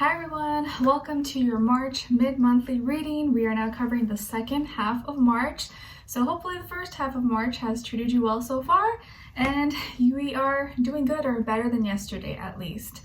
Hi everyone, welcome to your March mid-monthly reading. We are now covering the second half of March. So hopefully the first half of March has treated you well so far and we are doing good or better than yesterday at least.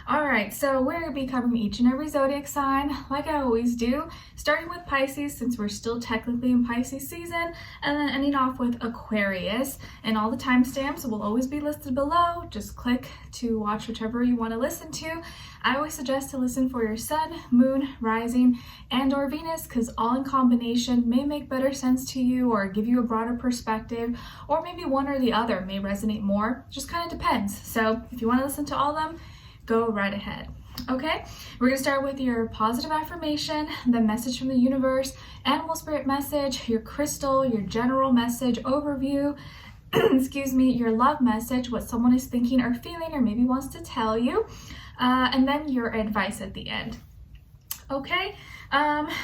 Alright, so we're going to be covering each and every zodiac sign like I always do, starting with Pisces since we're still technically in Pisces season, and then ending off with Aquarius. And all the timestamps will always be listed below. Just click to watch whichever you want to listen to. I always suggest to listen for your sun, moon, rising, and or Venus because all in combination may make better sense to you or give you a broader perspective, or maybe one or the other may resonate more. Just kind of depends. So if you want to listen to all of them, go right ahead. Okay, we're going to start with your positive affirmation, the message from the universe, animal spirit message, your crystal, your general message overview, excuse me, your love message, what someone is thinking or feeling or maybe wants to tell you, and then your advice at the end. Okay,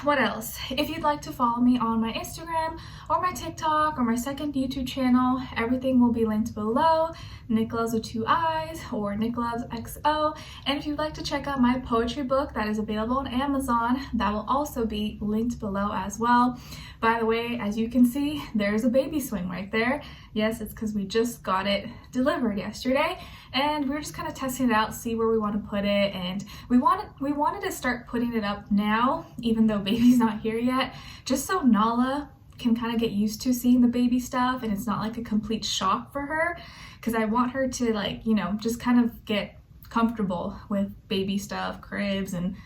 what else? If you'd like to follow me on my Instagram or my TikTok or my second YouTube channel, everything will be linked below. Nicloves with 2 eyes or Nicloves XO. And if you'd like to check out my poetry book that is available on Amazon, that will also be linked below as well. By the way, as you can see, there's a baby swing right there. Yes, it's because we just got it delivered yesterday and we're just kind of testing it out, see where we want to put it. And we wanted to start putting it up now, even though baby's not here yet, just so Nala can kind of get used to seeing the baby stuff and it's not like a complete shock for her, because I want her to, like, you know, just kind of get comfortable with baby stuff, cribs, and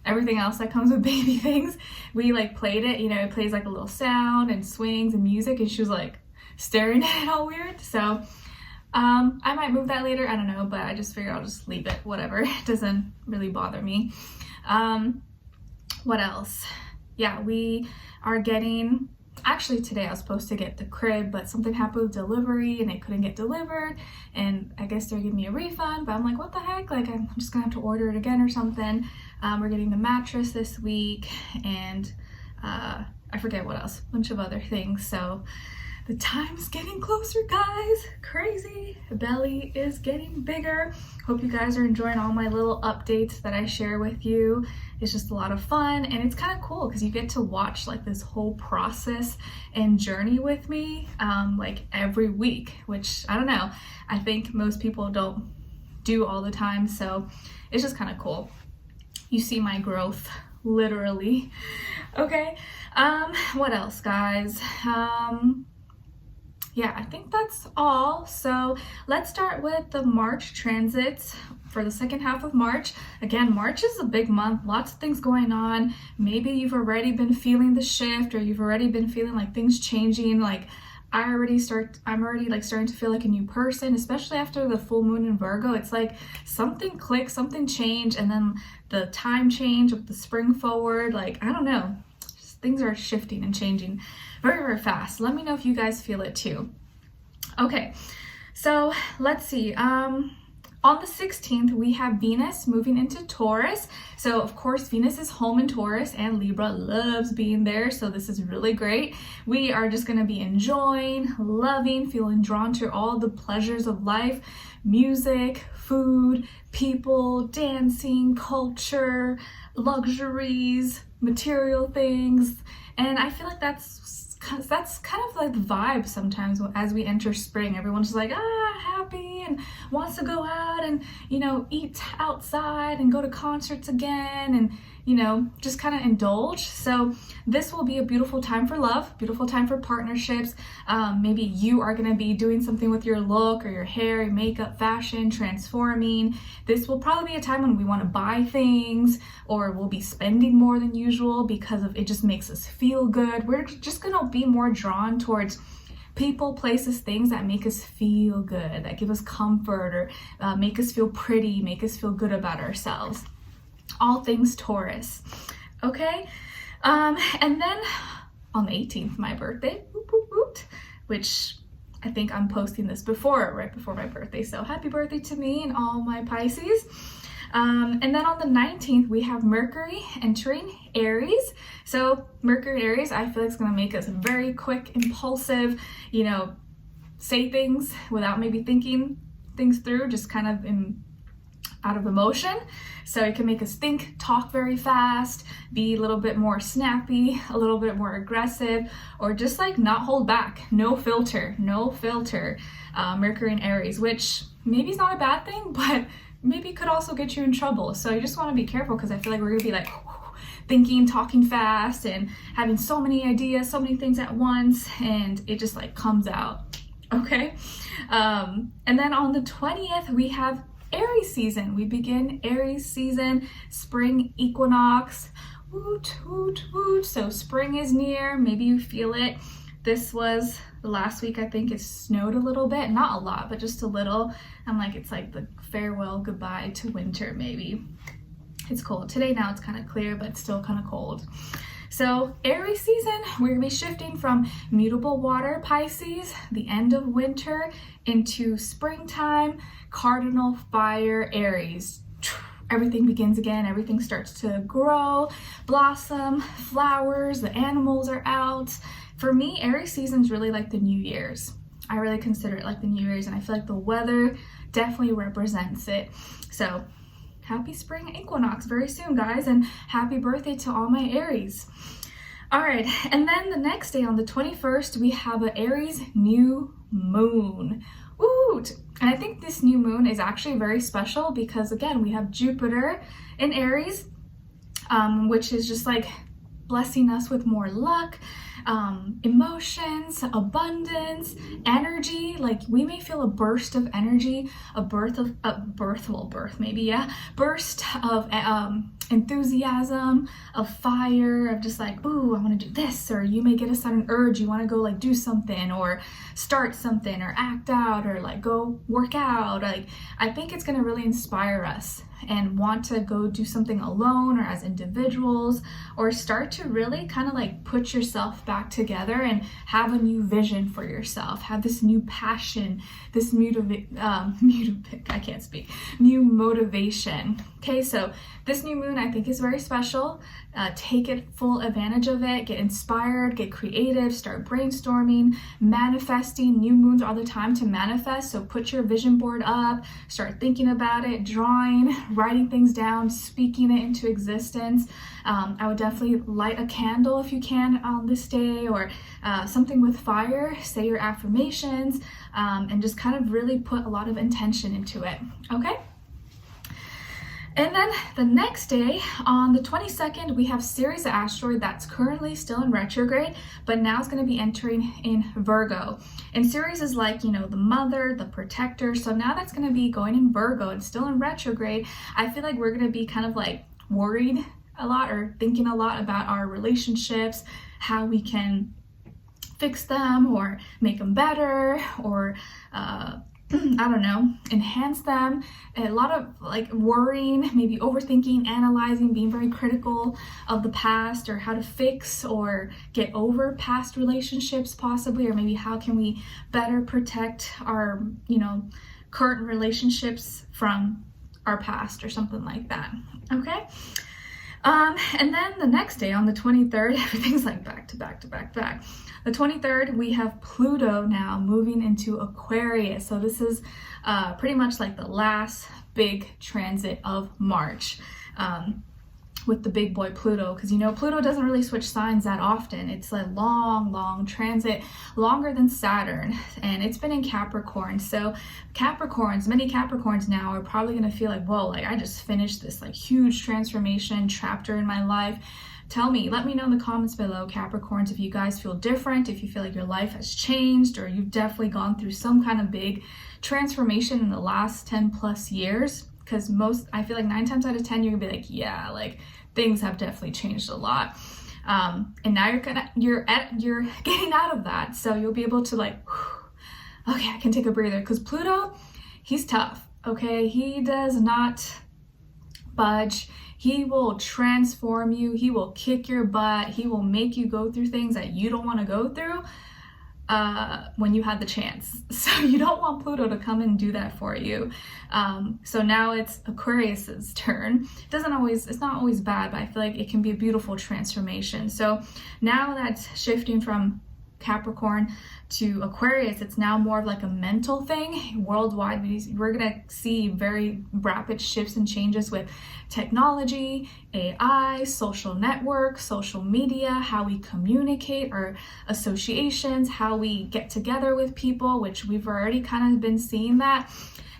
everything else that comes with baby things. We like played it, you know, it plays like a little sound and swings and music, and she was like staring at it all weird. So I might move that later, I don't know, but I just figure I'll just leave it, whatever. It doesn't really bother me. What else? Yeah, we are getting, actually today I was supposed to get the crib, but something happened with delivery and it couldn't get delivered, and I guess they're giving me a refund, but I'm like, what the heck, like I'm just gonna have to order it again or something. We're getting the mattress this week, and I forget what else, a bunch of other things. So the time's getting closer, guys. Crazy. The belly is getting bigger. Hope you guys are enjoying all my little updates that I share with you. It's just a lot of fun, and it's kind of cool because you get to watch like this whole process and journey with me like every week, which I don't know, I think most people don't do all the time, so it's just kind of cool. You see my growth, literally. Okay, what else, guys? Yeah, I think that's all. So let's start with the March transits for the second half of March. Again, March is a big month, lots of things going on. Maybe you've already been feeling the shift, or you've already been feeling like things changing. Like I'm already like starting to feel like a new person, especially after the full moon in Virgo. It's like something clicked, something changed, and then the time change with the spring forward. Like, I don't know, just things are shifting and changing very, very fast. Let me know if you guys feel it too. Okay, so let's see. On the 16th, we have Venus moving into Taurus. So of course, Venus is home in Taurus and Libra loves being there. So this is really great. We are just gonna be enjoying, loving, feeling drawn to all the pleasures of life, music, food, people, dancing, culture, luxuries, material things. And I feel like that's kind of like the vibe sometimes as we enter spring. Everyone's like, happy and wants to go out and, you know, eat outside and go to concerts again and, you know, just kind of indulge. So this will be a beautiful time for love, beautiful time for partnerships. Maybe you are going to be doing something with your look or your hair, your makeup, fashion, transforming. This will probably be a time when we want to buy things, or we'll be spending more than usual because of it just makes us feel good. We're just going to be more drawn towards people, places, things that make us feel good, that give us comfort, or make us feel pretty, make us feel good about ourselves. All things Taurus. Okay, and then on the 18th, my birthday, which I think I'm posting this right before my birthday, so happy birthday to me and all my Pisces. And then on the 19th, we have Mercury entering Aries. So Mercury in Aries, I feel like it's going to make us very quick, impulsive, you know, say things without maybe thinking things through, just kind of out of emotion. So it can make us think, talk very fast, be a little bit more snappy, a little bit more aggressive, or just like not hold back. No filter, no filter. Mercury in Aries, which maybe is not a bad thing, but maybe could also get you in trouble. So you just want to be careful, because I feel like we're gonna be like thinking, talking fast, and having so many ideas, so many things at once, and it just like comes out. Okay. And then on the 20th, we have Aries season. We begin Aries season, spring equinox. Woot, woot, woot. So spring is near. Maybe you feel it. This was the last week, I think it snowed a little bit. Not a lot, but just a little. I'm like, it's like the farewell goodbye to winter, maybe. It's cold. Today now it's kind of clear, but still kind of cold. So Aries season, we're gonna be shifting from mutable water Pisces, the end of winter, into springtime, cardinal fire Aries. Everything begins again, everything starts to grow, blossom, flowers, the animals are out. For me, Aries season is really like the New Year's. I really consider it like the New Year's, and I feel like the weather definitely represents it. So happy spring equinox very soon, guys, and happy birthday to all my Aries. All right, and then the next day on the 21st, we have an Aries new moon. Woot! And I think this new moon is actually very special because, again, we have Jupiter in Aries, which is just like blessing us with more luck, emotions, abundance, energy. Like we may feel a burst of energy, burst of enthusiasm, of fire, of just like, ooh, I want to do this. Or you may get a sudden urge, you want to go like do something or start something or act out or like go work out. Like I think it's going to really inspire us and want to go do something alone or as individuals, or start to really kind of like put yourself back together and have a new vision for yourself, have this new passion, this new motivation. Okay, so this new moon I think is very special. Take it full advantage of it, get inspired, get creative, start brainstorming, manifesting. New moons are the time to manifest, so put your vision board up, start thinking about it, drawing, writing things down, speaking it into existence. I would definitely light a candle if you can on this day, or something with fire, say your affirmations, and just kind of really put a lot of intention into it, okay? And then the next day, on the 22nd, we have Ceres, the asteroid that's currently still in retrograde, but now it's going to be entering in Virgo. And Ceres is like, you know, the mother, the protector. So now that's going to be going in Virgo and still in retrograde. I feel like we're going to be kind of like worried a lot or thinking a lot about our relationships, how we can fix them or make them better, or I don't know, enhance them. A lot of like worrying, maybe overthinking, analyzing, being very critical of the past, or how to fix or get over past relationships possibly, or maybe how can we better protect our, you know, current relationships from our past or something like that. Okay. And then the next day on the 23rd, everything's like back to back to back to back. The 23rd, we have Pluto now moving into Aquarius. So this is pretty much like the last big transit of March with the big boy Pluto. Because, you know, Pluto doesn't really switch signs that often. It's a long, long transit, longer than Saturn. And it's been in Capricorn. So Capricorns, many Capricorns now are probably going to feel like, whoa, like I just finished this like huge transformation chapter in my life. Tell me, let me know in the comments below, Capricorns, if you guys feel different, if you feel like your life has changed, or you've definitely gone through some kind of big transformation in the last 10 plus years. Because I feel like 9 times out of 10, you're gonna be like, yeah, like things have definitely changed a lot. And now you're getting out of that. So you'll be able to like, okay, I can take a breather. Because Pluto, he's tough, okay? He does not budge. He will transform you. He will kick your butt. He will make you go through things that you don't want to go through when you had the chance. So you don't want Pluto to come and do that for you. So now it's Aquarius's turn. It's not always bad, but I feel like it can be a beautiful transformation. So now that's shifting from Capricorn to Aquarius, it's now more of like a mental thing worldwide. We're gonna see very rapid shifts and changes with technology, AI, social networks, social media, how we communicate, our associations, how we get together with people, which we've already kind of been seeing that,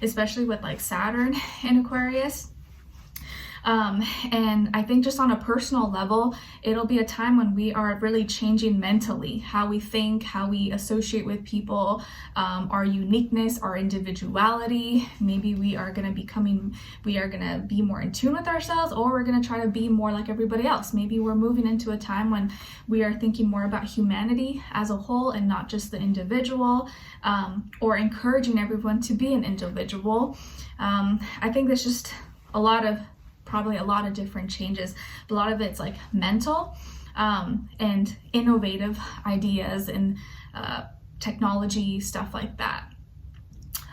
especially with like Saturn in Aquarius. And I think just on a personal level, it'll be a time when we are really changing mentally, how we think, how we associate with people, our uniqueness, our individuality. Maybe we are going to be more in tune with ourselves, or we're going to try to be more like everybody else. Maybe we're moving into a time when we are thinking more about humanity as a whole and not just the individual, or encouraging everyone to be an individual. I think there's just probably a lot of different changes, but a lot of it's like mental, and innovative ideas and technology, stuff like that.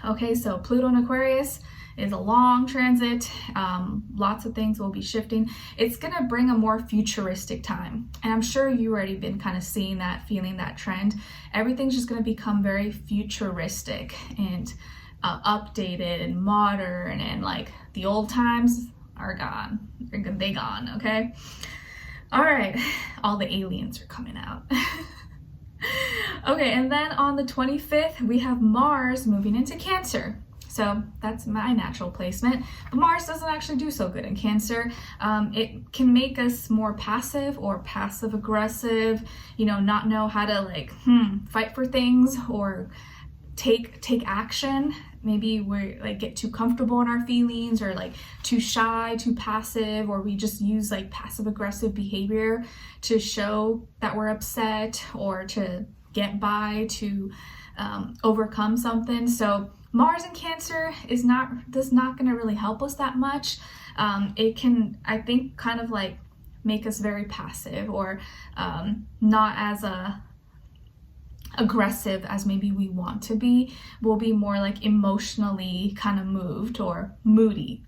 Okay, so Pluto in Aquarius is a long transit. Lots of things will be shifting. It's gonna bring a more futuristic time, and I'm sure you already been kind of seeing that, feeling that trend. Everything's just gonna become very futuristic and updated and modern, and like the old times are gone. They gone, okay? All right, all the aliens are coming out. Okay, and then on the 25th, we have Mars moving into Cancer. So that's my natural placement. But Mars doesn't actually do so good in Cancer. It can make us more passive or passive aggressive, not know how to like fight for things or take action. Maybe we like get too comfortable in our feelings, or like too shy, too passive, or we just use like passive aggressive behavior to show that we're upset or to get by, to overcome something. So Mars in Cancer is not going to really help us that much. It can, I think, kind of like make us very passive, or not as aggressive as maybe we want to be. We'll be more like emotionally kind of moved or moody.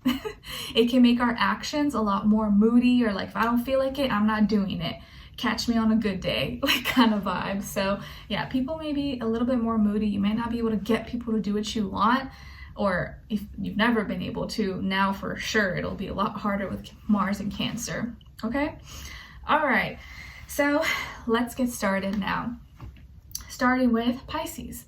It can make our actions a lot more moody, or like, if I don't feel like it, I'm not doing it. Catch me on a good day, like kind of vibe. So yeah, people may be a little bit more moody. You may not be able to get people to do what you want, or if you've never been able to, now for sure it'll be a lot harder with Mars and Cancer. Okay? All right, so let's get started now. Starting with Pisces.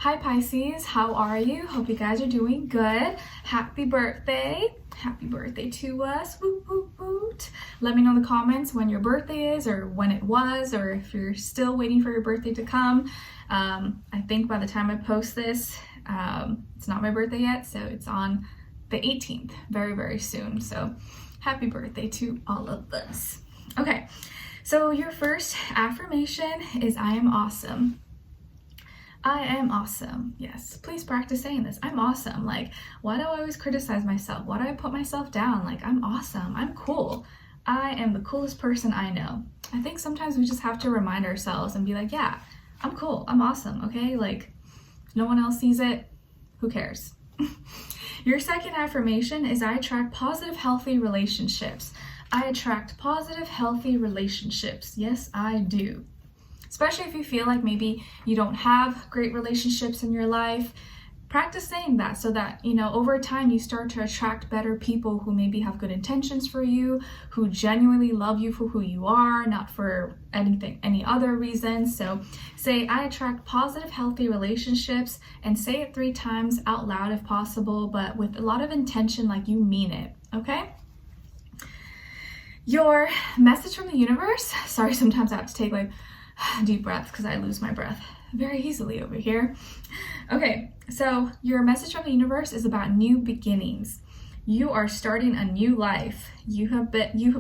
Hi Pisces, how are you? Hope you guys are doing good. Happy birthday. Happy birthday to us. Woot, woot, woot. Let me know in the comments when your birthday is, or when it was, or if you're still waiting for your birthday to come. I think by the time I post this, it's not my birthday yet, so it's on the 18th, very, very soon. So happy birthday to all of us. Okay, so your first affirmation is I am awesome. I am awesome. Yes, please practice saying this. I'm awesome. Like, why do I always criticize myself? Why do I put myself down? Like, I'm awesome. I'm cool. I am the coolest person I know. I think sometimes we just have to remind ourselves and be like, yeah, I'm cool. I'm awesome. Okay. Like, if no one else sees it, who cares? Your second affirmation is I attract positive, healthy relationships. I attract positive, healthy relationships. Yes, I do. Especially if you feel like maybe you don't have great relationships in your life, practice saying that, so that, over time you start to attract better people who maybe have good intentions for you, who genuinely love you for who you are, not for any other reason. So say, I attract positive, healthy relationships, and say it 3 times out loud if possible, but with a lot of intention, like you mean it, okay? Your message from the universe, sorry, sometimes I have to take like deep breaths because I lose my breath very easily over here. Okay, so your message from the universe is about new beginnings. You are starting a new life. You have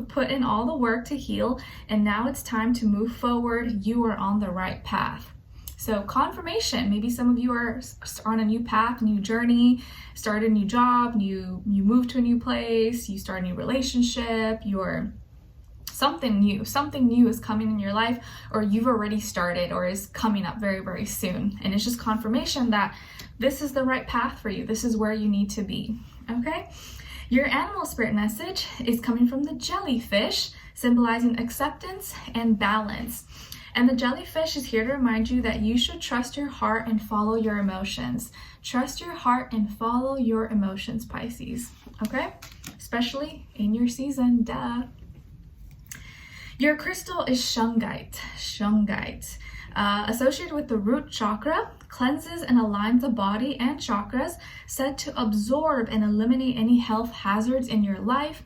put in all the work to heal, and now it's time to move forward. You are on the right path. So confirmation, maybe some of you are on a new path, new journey, start a new job, you move to a new place, you start a new relationship, you're something new is coming in your life, or you've already started or is coming up very, very soon. And it's just confirmation that this is the right path for you. This is where you need to be, okay? Your animal spirit message is coming from the jellyfish, symbolizing acceptance and balance. And the jellyfish is here to remind you that you should trust your heart and follow your emotions. Trust your heart and follow your emotions, Pisces, okay? Especially in your season, duh. Your crystal is shungite. Shungite. Associated with the root chakra, cleanses and aligns the body and chakras, said to absorb and eliminate any health hazards in your life,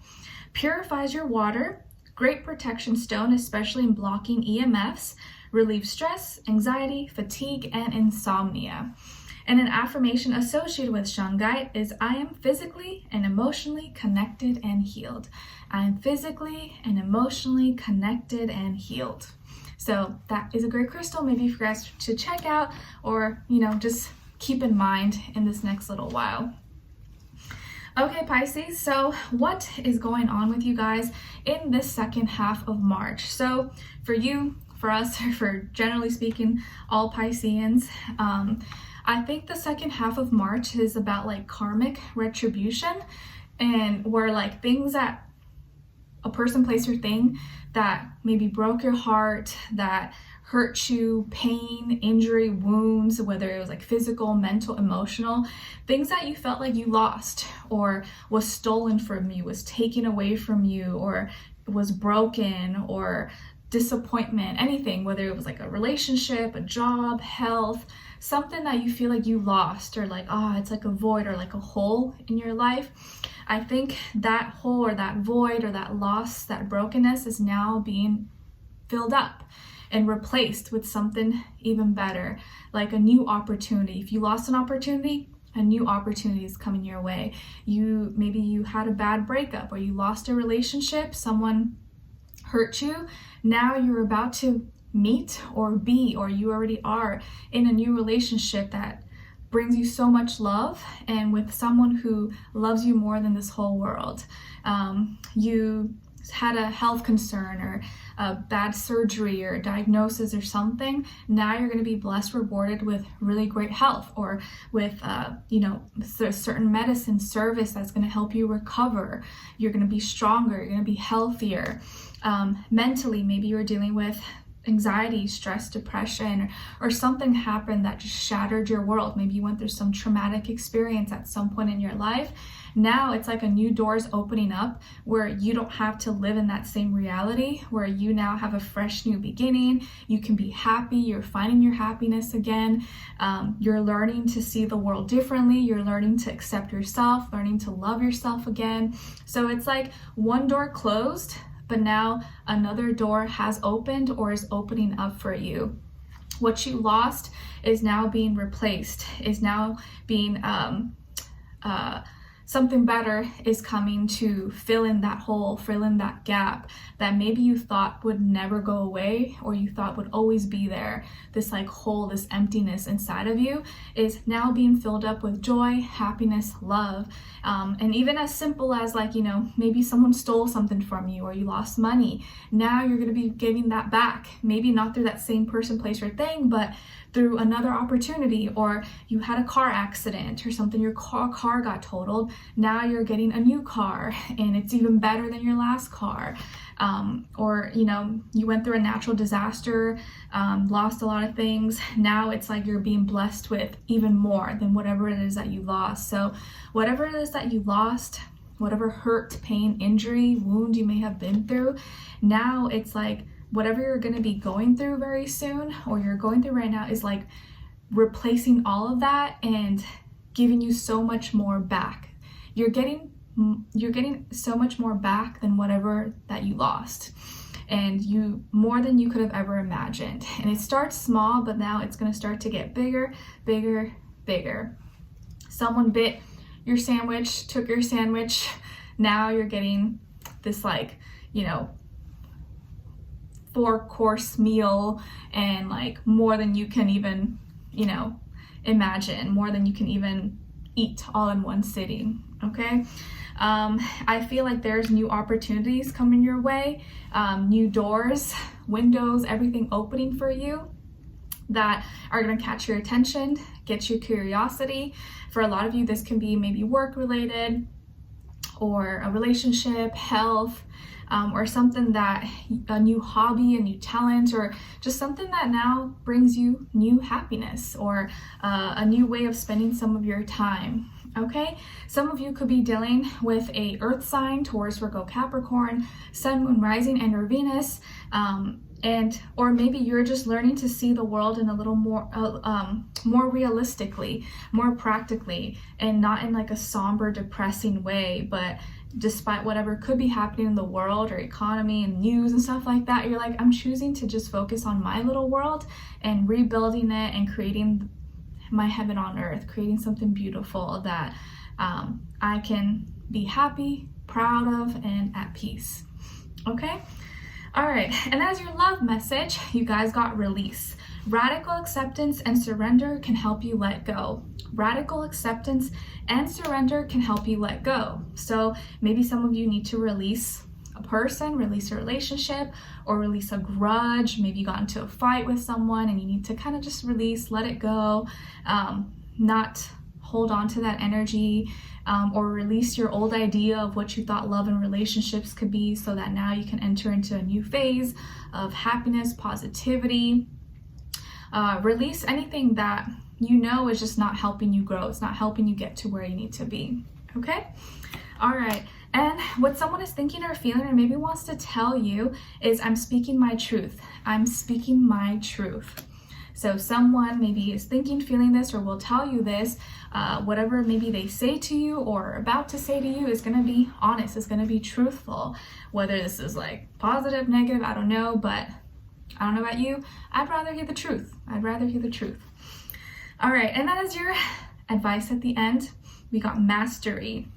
purifies your water, great protection stone, especially in blocking EMFs, relieves stress, anxiety, fatigue, and insomnia. And an affirmation associated with shungite is, I am physically and emotionally connected and healed. I am physically and emotionally connected and healed. So that is a great crystal, maybe for you guys to check out, or, you know, just keep in mind in this next little while. Okay, Pisces, so what is going on with you guys in this second half of March? So for you, for us, for generally speaking, all Pisceans, I think the second half of March is about like karmic retribution, and where like things that a person, place, or thing that maybe broke your heart, that hurt you, pain, injury, wounds, whether it was like physical, mental, emotional, things that you felt like you lost or was stolen from you, was taken away from you, or was broken, or disappointment, anything, whether it was like a relationship, a job, health, something that you feel like you lost, or like, it's like a void or like a hole in your life. I think that hole or that void or that loss, that brokenness is now being filled up and replaced with something even better, like a new opportunity. If you lost an opportunity, a new opportunity is coming your way. Maybe you had a bad breakup, or you lost a relationship, someone hurt you. Now you're about to meet or be, or you already are in a new relationship that brings you so much love, and with someone who loves you more than this whole world. You had a health concern, or a bad surgery, or a diagnosis, or something. Now you're going to be blessed, rewarded with really great health, or with certain medicine service that's going to help you recover. You're going to be stronger, you're going to be healthier. Mentally, maybe you're dealing with anxiety, stress, depression, or something happened that just shattered your world. Maybe you went through some traumatic experience at some point in your life. Now it's like a new door's opening up, where you don't have to live in that same reality, where you now have a fresh new beginning. You can be happy, you're finding your happiness again. You're learning to see the world differently. You're learning to accept yourself, learning to love yourself again. So it's like one door closed, but now another door has opened or is opening up for you. What you lost is now being replaced, is now being, something better is coming to fill in that hole, fill in that gap that maybe you thought would never go away, or you thought would always be there. This like hole, this emptiness inside of you is now being filled up with joy, happiness, love. And even as simple as like, maybe someone stole something from you, or you lost money. Now you're going to be giving that back. Maybe not through that same person, place, or thing, but through another opportunity. Or you had a car accident or something, your car got totaled. Now you're getting a new car, and it's even better than your last car. Or you went through a natural disaster, lost a lot of things. Now it's like you're being blessed with even more than whatever it is that you lost. So whatever it is that you lost, whatever hurt, pain, injury, wound you may have been through, now it's like whatever you're going to be going through very soon, or you're going through right now, is like replacing all of that and giving you so much more back. You're getting so much more back than whatever that you lost, and more than you could have ever imagined. And it starts small, but now it's going to start to get bigger, bigger, bigger. Someone bit your sandwich, took your sandwich. Now you're getting this 4-course meal, and like more than you can even imagine, more than you can even eat all in one sitting. Okay. I feel like there's new opportunities coming your way, new doors, windows, everything opening for you that are going to catch your attention, get your curiosity. For a lot of you, this can be maybe work related, or a relationship, health, or something that, a new hobby, a new talent, or just something that now brings you new happiness, or a new way of spending some of your time. Okay, some of you could be dealing with a earth sign, Taurus, Virgo, Capricorn, Sun, Moon, Rising, and your Venus, or maybe you're just learning to see the world in a little more more realistically, more practically, and not in like a somber, depressing way. But despite whatever could be happening in the world or economy and news and stuff like that, you're like, I'm choosing to just focus on my little world and rebuilding it and creating my heaven on earth, creating something beautiful that I can be happy, proud of, and at peace. Okay? All right, and as your love message, you guys got release. Radical acceptance and surrender can help you let go. Radical acceptance and surrender can help you let go. So maybe some of you need to release a person, release a relationship, or release a grudge. Maybe you got into a fight with someone and you need to kind of just release, let it go, not hold on to that energy, or release your old idea of what you thought love and relationships could be, so that now you can enter into a new phase of happiness, positivity. Release anything that you know is just not helping you grow. It's not helping you get to where you need to be. Okay? All right. And what someone is thinking or feeling or maybe wants to tell you is, I'm speaking my truth. I'm speaking my truth. So someone maybe is thinking, feeling this, or will tell you this. Whatever maybe they say to you or are about to say to you is going to be honest. It's going to be truthful. Whether this is like positive, negative, I don't know. But I don't know about you. I'd rather hear the truth. I'd rather hear the truth. All right. And that is your advice at the end. We got mastery.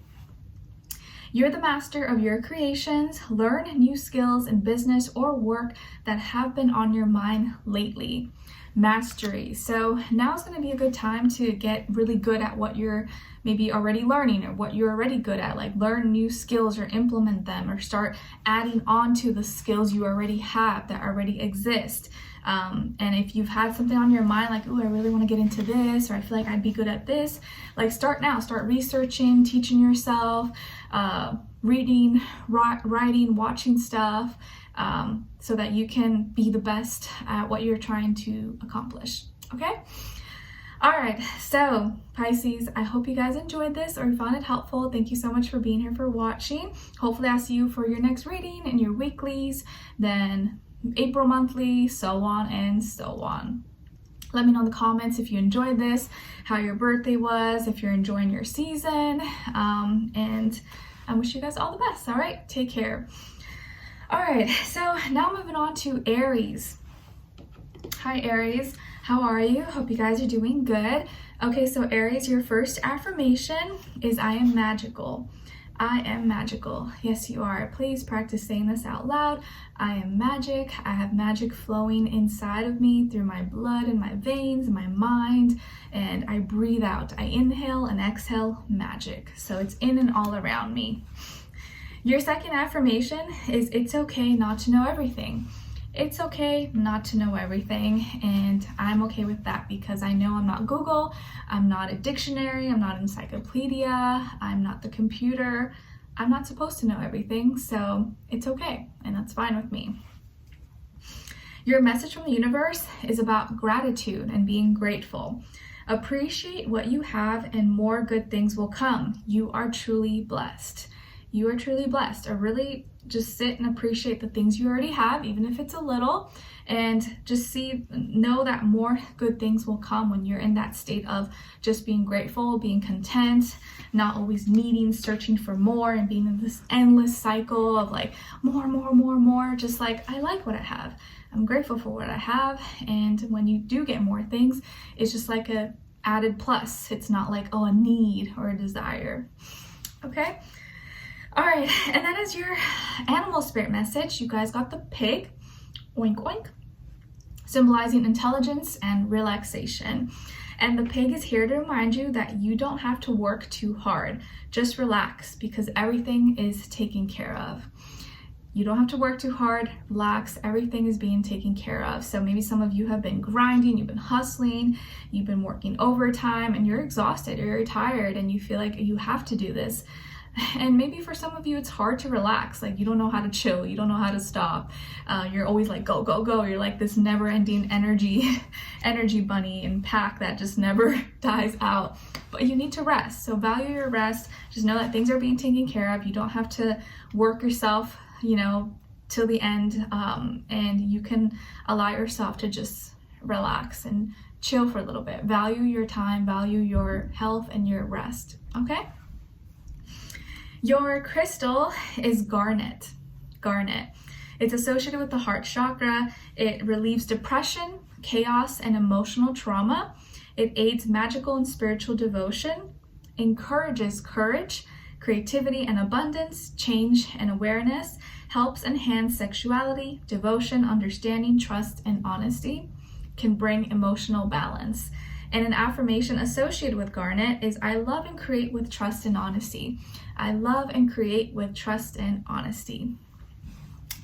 You're the master of your creations. Learn new skills in business or work that have been on your mind lately. Mastery. So now is going to be a good time to get really good at what you're maybe already learning, or what you're already good at. Like learn new skills or implement them, or start adding on to the skills you already have that already exist. And if you've had something on your mind like, oh, I really want to get into this, or I feel like I'd be good at this, like start now. Start researching, teaching yourself, reading, writing, watching stuff, so that you can be the best at what you're trying to accomplish. Okay? All right. So Pisces, I hope you guys enjoyed this or found it helpful. Thank you so much for being here, for watching. Hopefully I'll see you for your next reading and your weeklies, then April monthly, so on and so on. Let me know in the comments if you enjoyed this, how your birthday was, if you're enjoying your season, and I wish you guys all the best. All right, take care. All right, so now moving on to Aries. Hi Aries, how are you? Hope you guys are doing good. Okay, so Aries, your first affirmation is, I am magical. I am magical. Yes, you are. Please practice saying this out loud. I am magic. I have magic flowing inside of me through my blood and my veins, my mind, and I breathe out. I inhale and exhale magic. So it's in and all around me. Your second affirmation is, it's okay not to know everything. It's okay not to know everything, and I'm okay with that because I know I'm not Google, I'm not a dictionary, I'm not an encyclopedia, I'm not the computer. I'm not supposed to know everything, so it's okay, and that's fine with me. Your message from the universe is about gratitude and being grateful. Appreciate what you have and more good things will come. You are truly blessed. You are truly blessed. Or really just sit and appreciate the things you already have, even if it's a little, and just know that more good things will come when you're in that state of just being grateful, being content, not always needing, searching for more, and being in this endless cycle of like more, just like, I like what I have. I'm grateful for what I have, and when you do get more things, it's just like a added plus. It's not like, oh, a need or a desire. Okay? All right, and that is your animal spirit message. You guys got the pig, oink oink, symbolizing intelligence and relaxation. And the pig is here to remind you that you don't have to work too hard. Just relax, because everything is taken care of. You don't have to work too hard, relax, everything is being taken care of. So maybe some of you have been grinding, you've been hustling, you've been working overtime, and you're exhausted, or you're tired, and you feel like you have to do this. And maybe for some of you, it's hard to relax. Like you don't know how to chill. You don't know how to stop. You're always like, go, go, go. You're like this never ending energy bunny and pack that just never dies out. But you need to rest. So value your rest. Just know that things are being taken care of. You don't have to work yourself, you know, till the end. And you can allow yourself to just relax and chill for a little bit. Value your time, value your health and your rest. Okay? Your crystal is garnet. Garnet. It's associated with the heart chakra. It relieves depression, chaos, and emotional trauma. It aids magical and spiritual devotion, encourages courage, creativity and abundance, change and awareness, helps enhance sexuality, devotion, understanding, trust, and honesty, can bring emotional balance. And an affirmation associated with garnet is, I love and create with trust and honesty. I love and create with trust and honesty.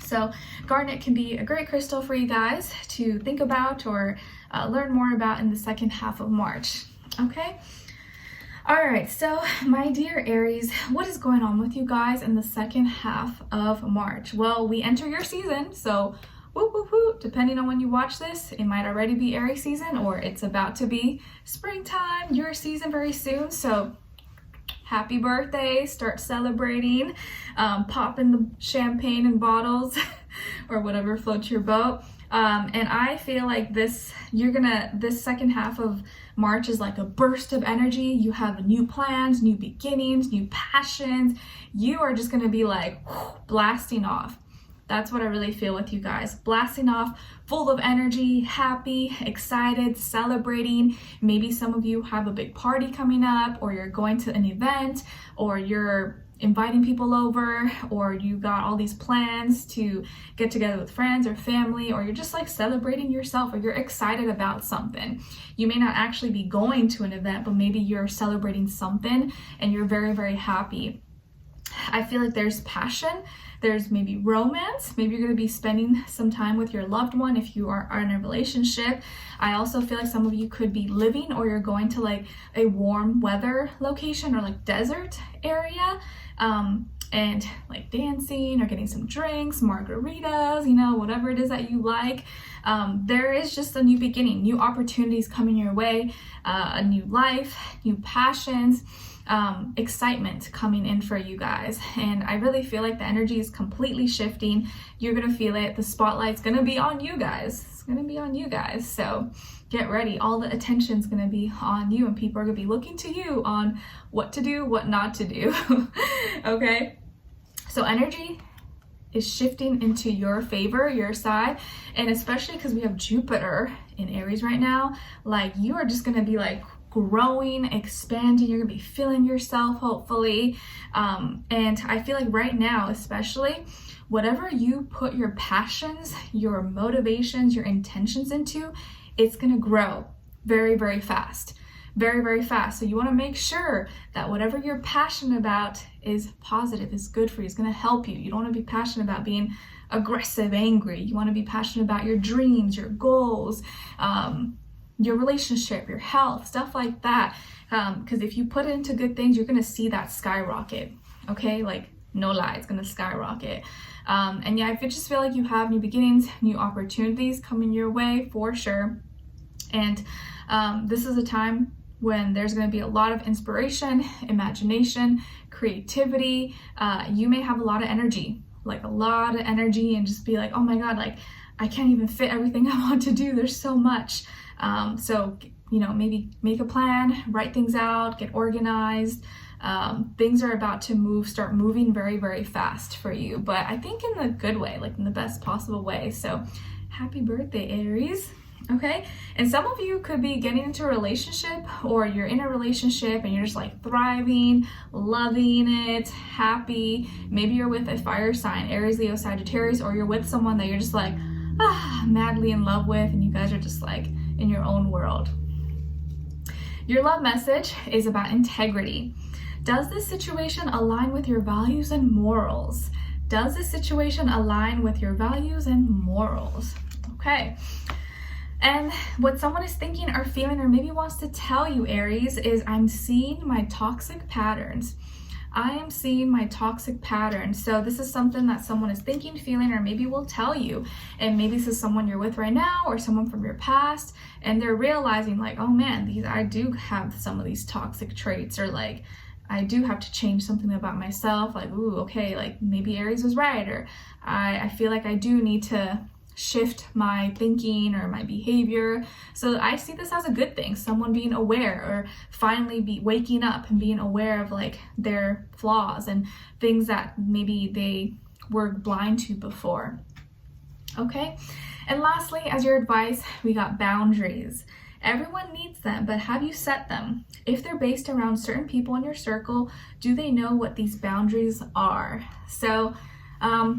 So garnet can be a great crystal for you guys to think about or learn more about in the second half of March. Okay? All right, so my dear Aries, what is going on with you guys in the second half of March? Well, we enter your season, so whoop, whoop, whoop. Depending on when you watch this, it might already be Aries season or it's about to be springtime, your season very soon. So happy birthday, start celebrating, pop in the champagne and bottles or whatever floats your boat. And I feel like this second half of March is like a burst of energy. You have new plans, new beginnings, new passions. You are just gonna be like blasting off. That's what I really feel with you guys. Blasting off, full of energy, happy, excited, celebrating. Maybe some of you have a big party coming up, or you're going to an event, or you're inviting people over, or you got all these plans to get together with friends or family, or you're just like celebrating yourself, or you're excited about something. You may not actually be going to an event, but maybe you're celebrating something and you're very, very happy. I feel like there's passion, there's maybe romance, maybe you're going to be spending some time with your loved one if you are in a relationship. I also feel like some of you could be living, or you're going to like a warm weather location or like desert area, and like dancing or getting some drinks, margaritas, you know, whatever it is that you like. There is just a new beginning, new opportunities coming your way, a new life, new passions, excitement coming in for you guys. And I really feel like the energy is completely shifting. You're gonna feel it. The spotlight's gonna be on you guys. It's gonna be on you guys. So get ready. All the attention's gonna be on you, and people are gonna be looking to you on what to do, what not to do. Okay? So energy is shifting into your favor, your side, and especially because we have Jupiter in Aries right now, like you are just gonna be like growing, expanding. You're gonna be feeling yourself, hopefully. And I feel like right now, especially, whatever you put your passions, your motivations, your intentions into, it's gonna grow very, very fast. Very, very fast. So you want to make sure that whatever you're passionate about is positive, is good for you, is going to help you. You don't want to be passionate about being aggressive, angry. You want to be passionate about your dreams, your goals, your relationship, your health, stuff like that. Because if you put it into good things, you're going to see that skyrocket. Okay? Like, no lie, it's going to skyrocket. And yeah, I just feel like you have new beginnings, new opportunities coming your way for sure. And this is a time when there's going to be a lot of inspiration, imagination, creativity. You may have a lot of energy, and just be like, oh my God, like I can't even fit everything I want to do. There's so much. So, you know, maybe make a plan, write things out, get organized. Things are about to start moving very, very fast for you, but I think in the good way, like in the best possible way. So happy birthday, Aries. Okay, and some of you could be getting into a relationship, or you're in a relationship and you're just like thriving, loving it, happy. Maybe you're with a fire sign, Aries, Leo, Sagittarius, or you're with someone that you're just like madly in love with, and you guys are just like in your own world. Your love message is about integrity. Does this situation align with your values and morals? Does this situation align with your values and morals? Okay. And what someone is thinking or feeling or maybe wants to tell you, Aries, is I'm seeing my toxic patterns. I am seeing my toxic pattern. So this is something that someone is thinking, feeling, or maybe will tell you. And maybe this is someone you're with right now or someone from your past, and they're realizing like, oh man, I do have some of these toxic traits, or like, I do have to change something about myself. Like, ooh, okay, like maybe Aries was right, or I feel like I do need to shift my thinking or my behavior. So I see this as a good thing, someone being aware, or finally be waking up and being aware of like their flaws and things that maybe they were blind to before. Okay, and lastly, as your advice, we got boundaries. Everyone needs them, but have you set them? If they're based around certain people in your circle, do they know what these boundaries are? So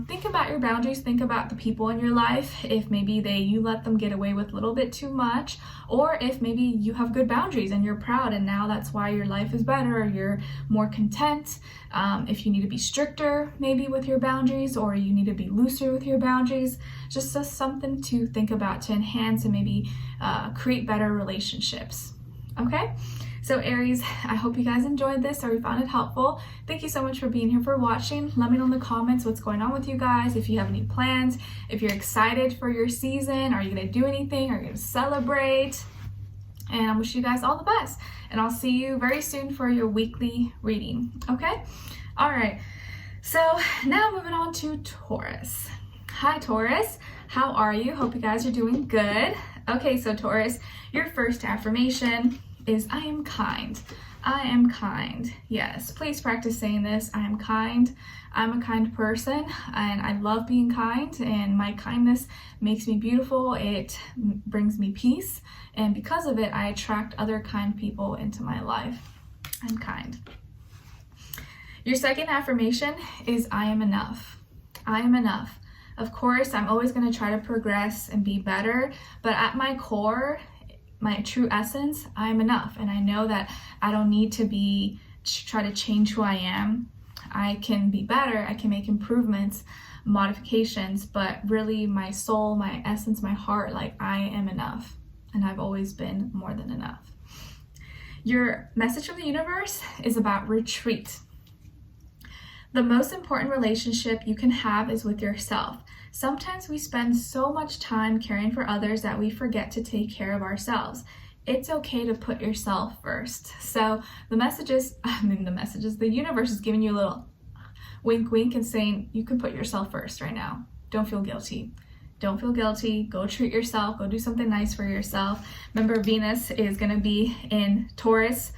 think about your boundaries, think about the people in your life, if maybe you let them get away with a little bit too much, or if maybe you have good boundaries and you're proud and now that's why your life is better, or you're more content. If you need to be stricter maybe with your boundaries, or you need to be looser with your boundaries, just something to think about to enhance and maybe create better relationships. Okay? So Aries, I hope you guys enjoyed this or you found it helpful. Thank you so much for being here, for watching. Let me know in the comments what's going on with you guys, if you have any plans, if you're excited for your season. Are you going to do anything? Are you going to celebrate? And I wish you guys all the best. And I'll see you very soon for your weekly reading. Okay? All right. So now moving on to Taurus. Hi Taurus, how are you? Hope you guys are doing good. Okay, so Taurus, your first affirmation is I am kind. I am kind. Yes, please practice saying this. I am kind. I'm a kind person and I love being kind, and my kindness makes me beautiful. It brings me peace, and because of it, I attract other kind people into my life. I'm kind. Your second affirmation is I am enough. I am enough. Of course, I'm always going to try to progress and be better, but at my core, my true essence, I'm enough. And I know that I don't need to try to change who I am. I can be better, I can make improvements, modifications, but really my soul, my essence, my heart, like I am enough. And I've always been more than enough. Your message from the universe is about retreat. The most important relationship you can have is with yourself. Sometimes we spend so much time caring for others that we forget to take care of ourselves. It's okay to put yourself first. So the universe is giving you a little wink wink and saying you can put yourself first right now. Don't feel guilty. Don't feel guilty. Go treat yourself. Go do something nice for yourself. Remember, Venus is going to be in Taurus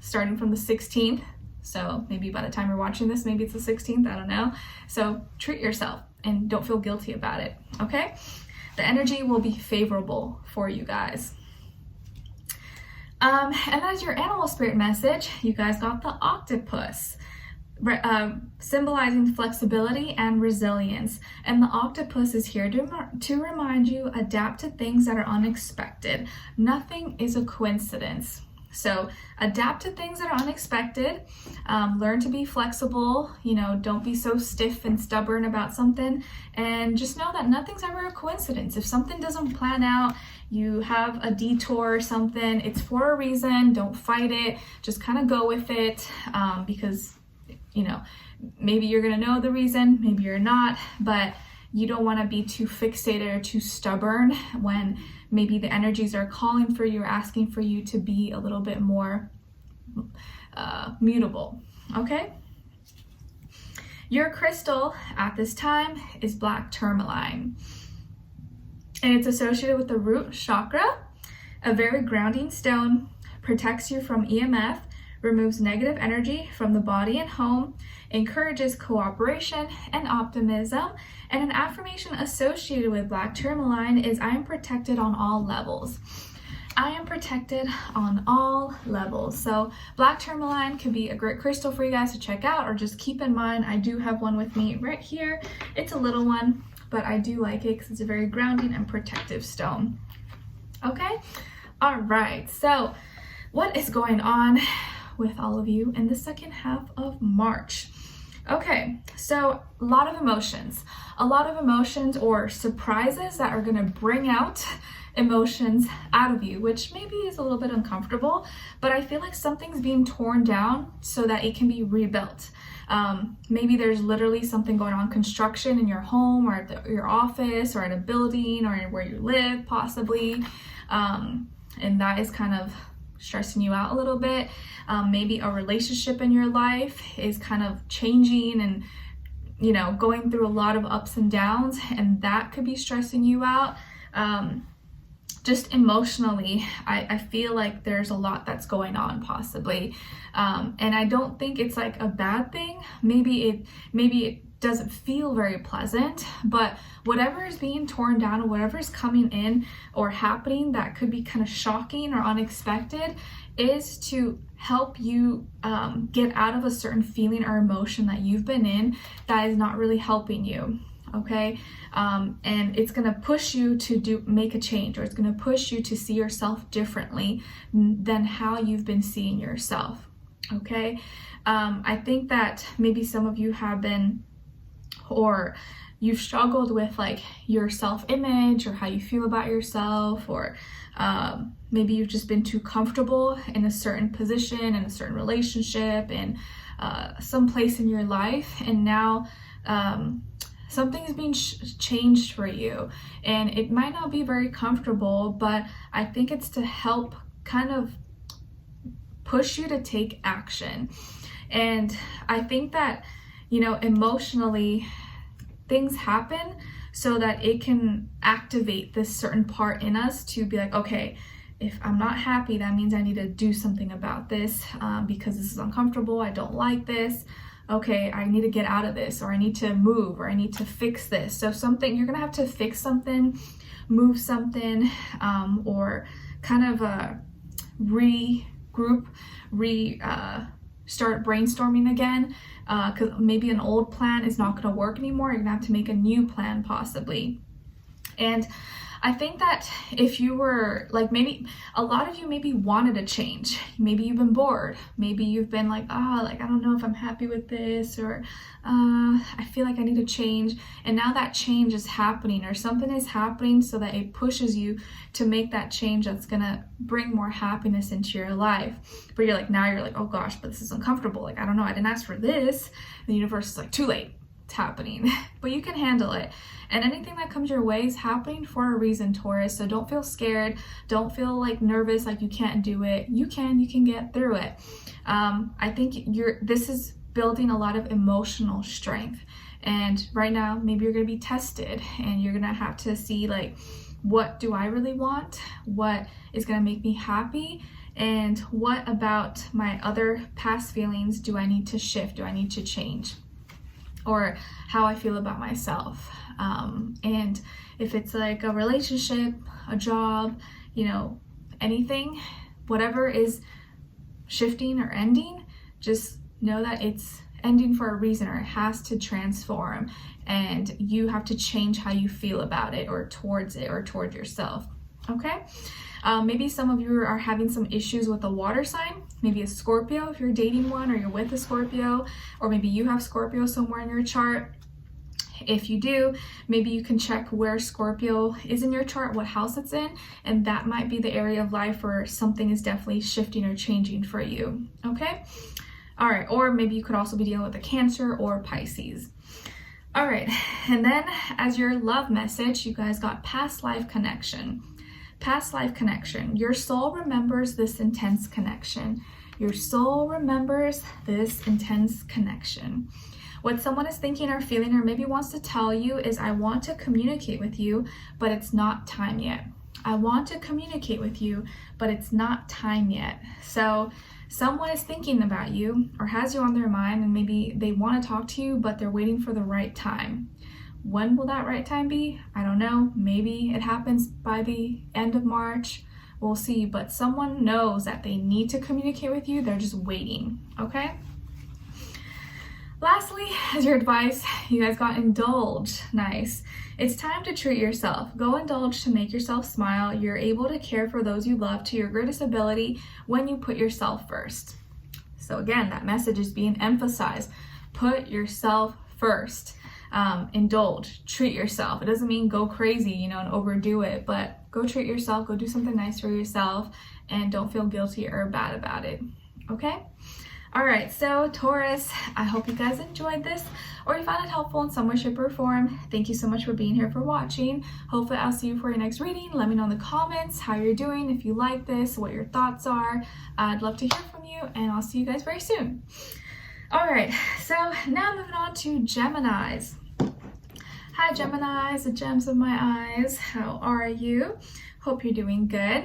starting from the 16th. So maybe by the time you're watching this, maybe it's the 16th, I don't know. So treat yourself and don't feel guilty about it, okay? The energy will be favorable for you guys. And as your animal spirit message, you guys got the octopus, symbolizing flexibility and resilience. And the octopus is here to remind you, adapt to things that are unexpected. Nothing is a coincidence. So adapt to things that are unexpected, learn to be flexible, don't be so stiff and stubborn about something, and just know that nothing's ever a coincidence. If something doesn't plan out, you have a detour or something, it's for a reason. Don't fight it, just kind of go with it, because, maybe you're gonna know the reason, maybe you're not, but you don't want to be too fixated or too stubborn when maybe the energies are calling for you or asking for you to be a little bit more mutable, okay? Your crystal at this time is black tourmaline, and it's associated with the root chakra, a very grounding stone, protects you from EMF, removes negative energy from the body and home, encourages cooperation and optimism. And an affirmation associated with black tourmaline is I am protected on all levels. I am protected on all levels. So black tourmaline could be a great crystal for you guys to check out, or just keep in mind, I do have one with me right here. It's a little one, but I do like it because it's a very grounding and protective stone. Okay? All right. So what is going on with all of you in the second half of March? Okay, so a lot of emotions or surprises that are going to bring out emotions out of you, which maybe is a little bit uncomfortable, but I feel like something's being torn down so that it can be rebuilt. Maybe there's literally something going on, construction in your home or at your office or at a building or where you live possibly, and that is kind of stressing you out a little bit. Maybe a relationship in your life is kind of changing and, you know, going through a lot of ups and downs, and that could be stressing you out. Just emotionally, I feel like there's a lot that's going on possibly. And I don't think it's like a bad thing. Maybe it doesn't feel very pleasant, but whatever is being torn down or whatever is coming in or happening that could be kind of shocking or unexpected is to help you get out of a certain feeling or emotion that you've been in that is not really helping you. Okay, and it's gonna push you to make a change, or it's gonna push you to see yourself differently than how you've been seeing yourself. Okay, I think that maybe some of you have been, or you've struggled with like your self-image or how you feel about yourself, or maybe you've just been too comfortable in a certain position, in a certain relationship, in some place in your life, and now something is being changed for you, and it might not be very comfortable, but I think it's to help kind of push you to take action. And I think that, you know, emotionally things happen so that it can activate this certain part in us to be like, okay, if I'm not happy, that means I need to do something about this because this is uncomfortable, I don't like this. Okay, I need to get out of this, or I need to move, or I need to fix this. So something, you're gonna have to fix something, move something, or kind of regroup, start brainstorming again, because maybe an old plan is not gonna work anymore. You're gonna have to make a new plan possibly. And I think that if you were like, maybe a lot of you maybe wanted a change, maybe you've been bored, maybe you've been like, like I don't know if I'm happy with this, or I feel like I need to change, and now that change is happening, or something is happening so that it pushes you to make that change that's gonna bring more happiness into your life. But you're like, now you're like, oh gosh, but this is uncomfortable, like I don't know, I didn't ask for this. The universe is like, too late, it's happening. But you can handle it. And anything that comes your way is happening for a reason, Taurus. So don't feel scared. Don't feel like nervous, like you can't do it. You can get through it. I think this is building a lot of emotional strength. And right now, maybe you're gonna be tested, and you're gonna have to see like, what do I really want? What is gonna make me happy? And what about my other past feelings do I need to shift? Do I need to change? Or how I feel about myself. And if it's like a relationship, a job, you know, anything, whatever is shifting or ending, just know that it's ending for a reason, or it has to transform, and you have to change how you feel about it, or towards it, or toward yourself. Okay? Maybe some of you are having some issues with a water sign, maybe a Scorpio if you're dating one, or you're with a Scorpio, or maybe you have Scorpio somewhere in your chart. If you do, maybe you can check where Scorpio is in your chart, what house it's in, and that might be the area of life where something is definitely shifting or changing for you. Okay? All right, or maybe you could also be dealing with a Cancer or Pisces. All right, and then as your love message, you guys got past life connection. Past life connection. Your soul remembers this intense connection. Your soul remembers this intense connection. What someone is thinking or feeling, or maybe wants to tell you, is I want to communicate with you, but it's not time yet. I want to communicate with you, but it's not time yet. So someone is thinking about you or has you on their mind, and maybe they want to talk to you, but they're waiting for the right time. When will that right time be? I don't know. Maybe it happens by the end of March. We'll see. But someone knows that they need to communicate with you. They're just waiting. Okay? Lastly, as your advice, you guys got indulge. Nice. It's time to treat yourself. Go indulge to make yourself smile. You're able to care for those you love to your greatest ability when you put yourself first. So again, that message is being emphasized. Put yourself first. indulge, treat yourself. It doesn't mean go crazy, you know, and overdo it, but go treat yourself, go do something nice for yourself, and don't feel guilty or bad about it, okay? All right, so Taurus, I hope you guys enjoyed this or you found it helpful in some way, shape, or form. Thank you so much for being here, for watching. Hopefully I'll see you for your next reading. Let me know in the comments how you're doing, if you like this, what your thoughts are. I'd love to hear from you, and I'll see you guys very soon. All right, so now moving on to Geminis. Hi Geminis, the gems of my eyes. How are you? Hope you're doing good.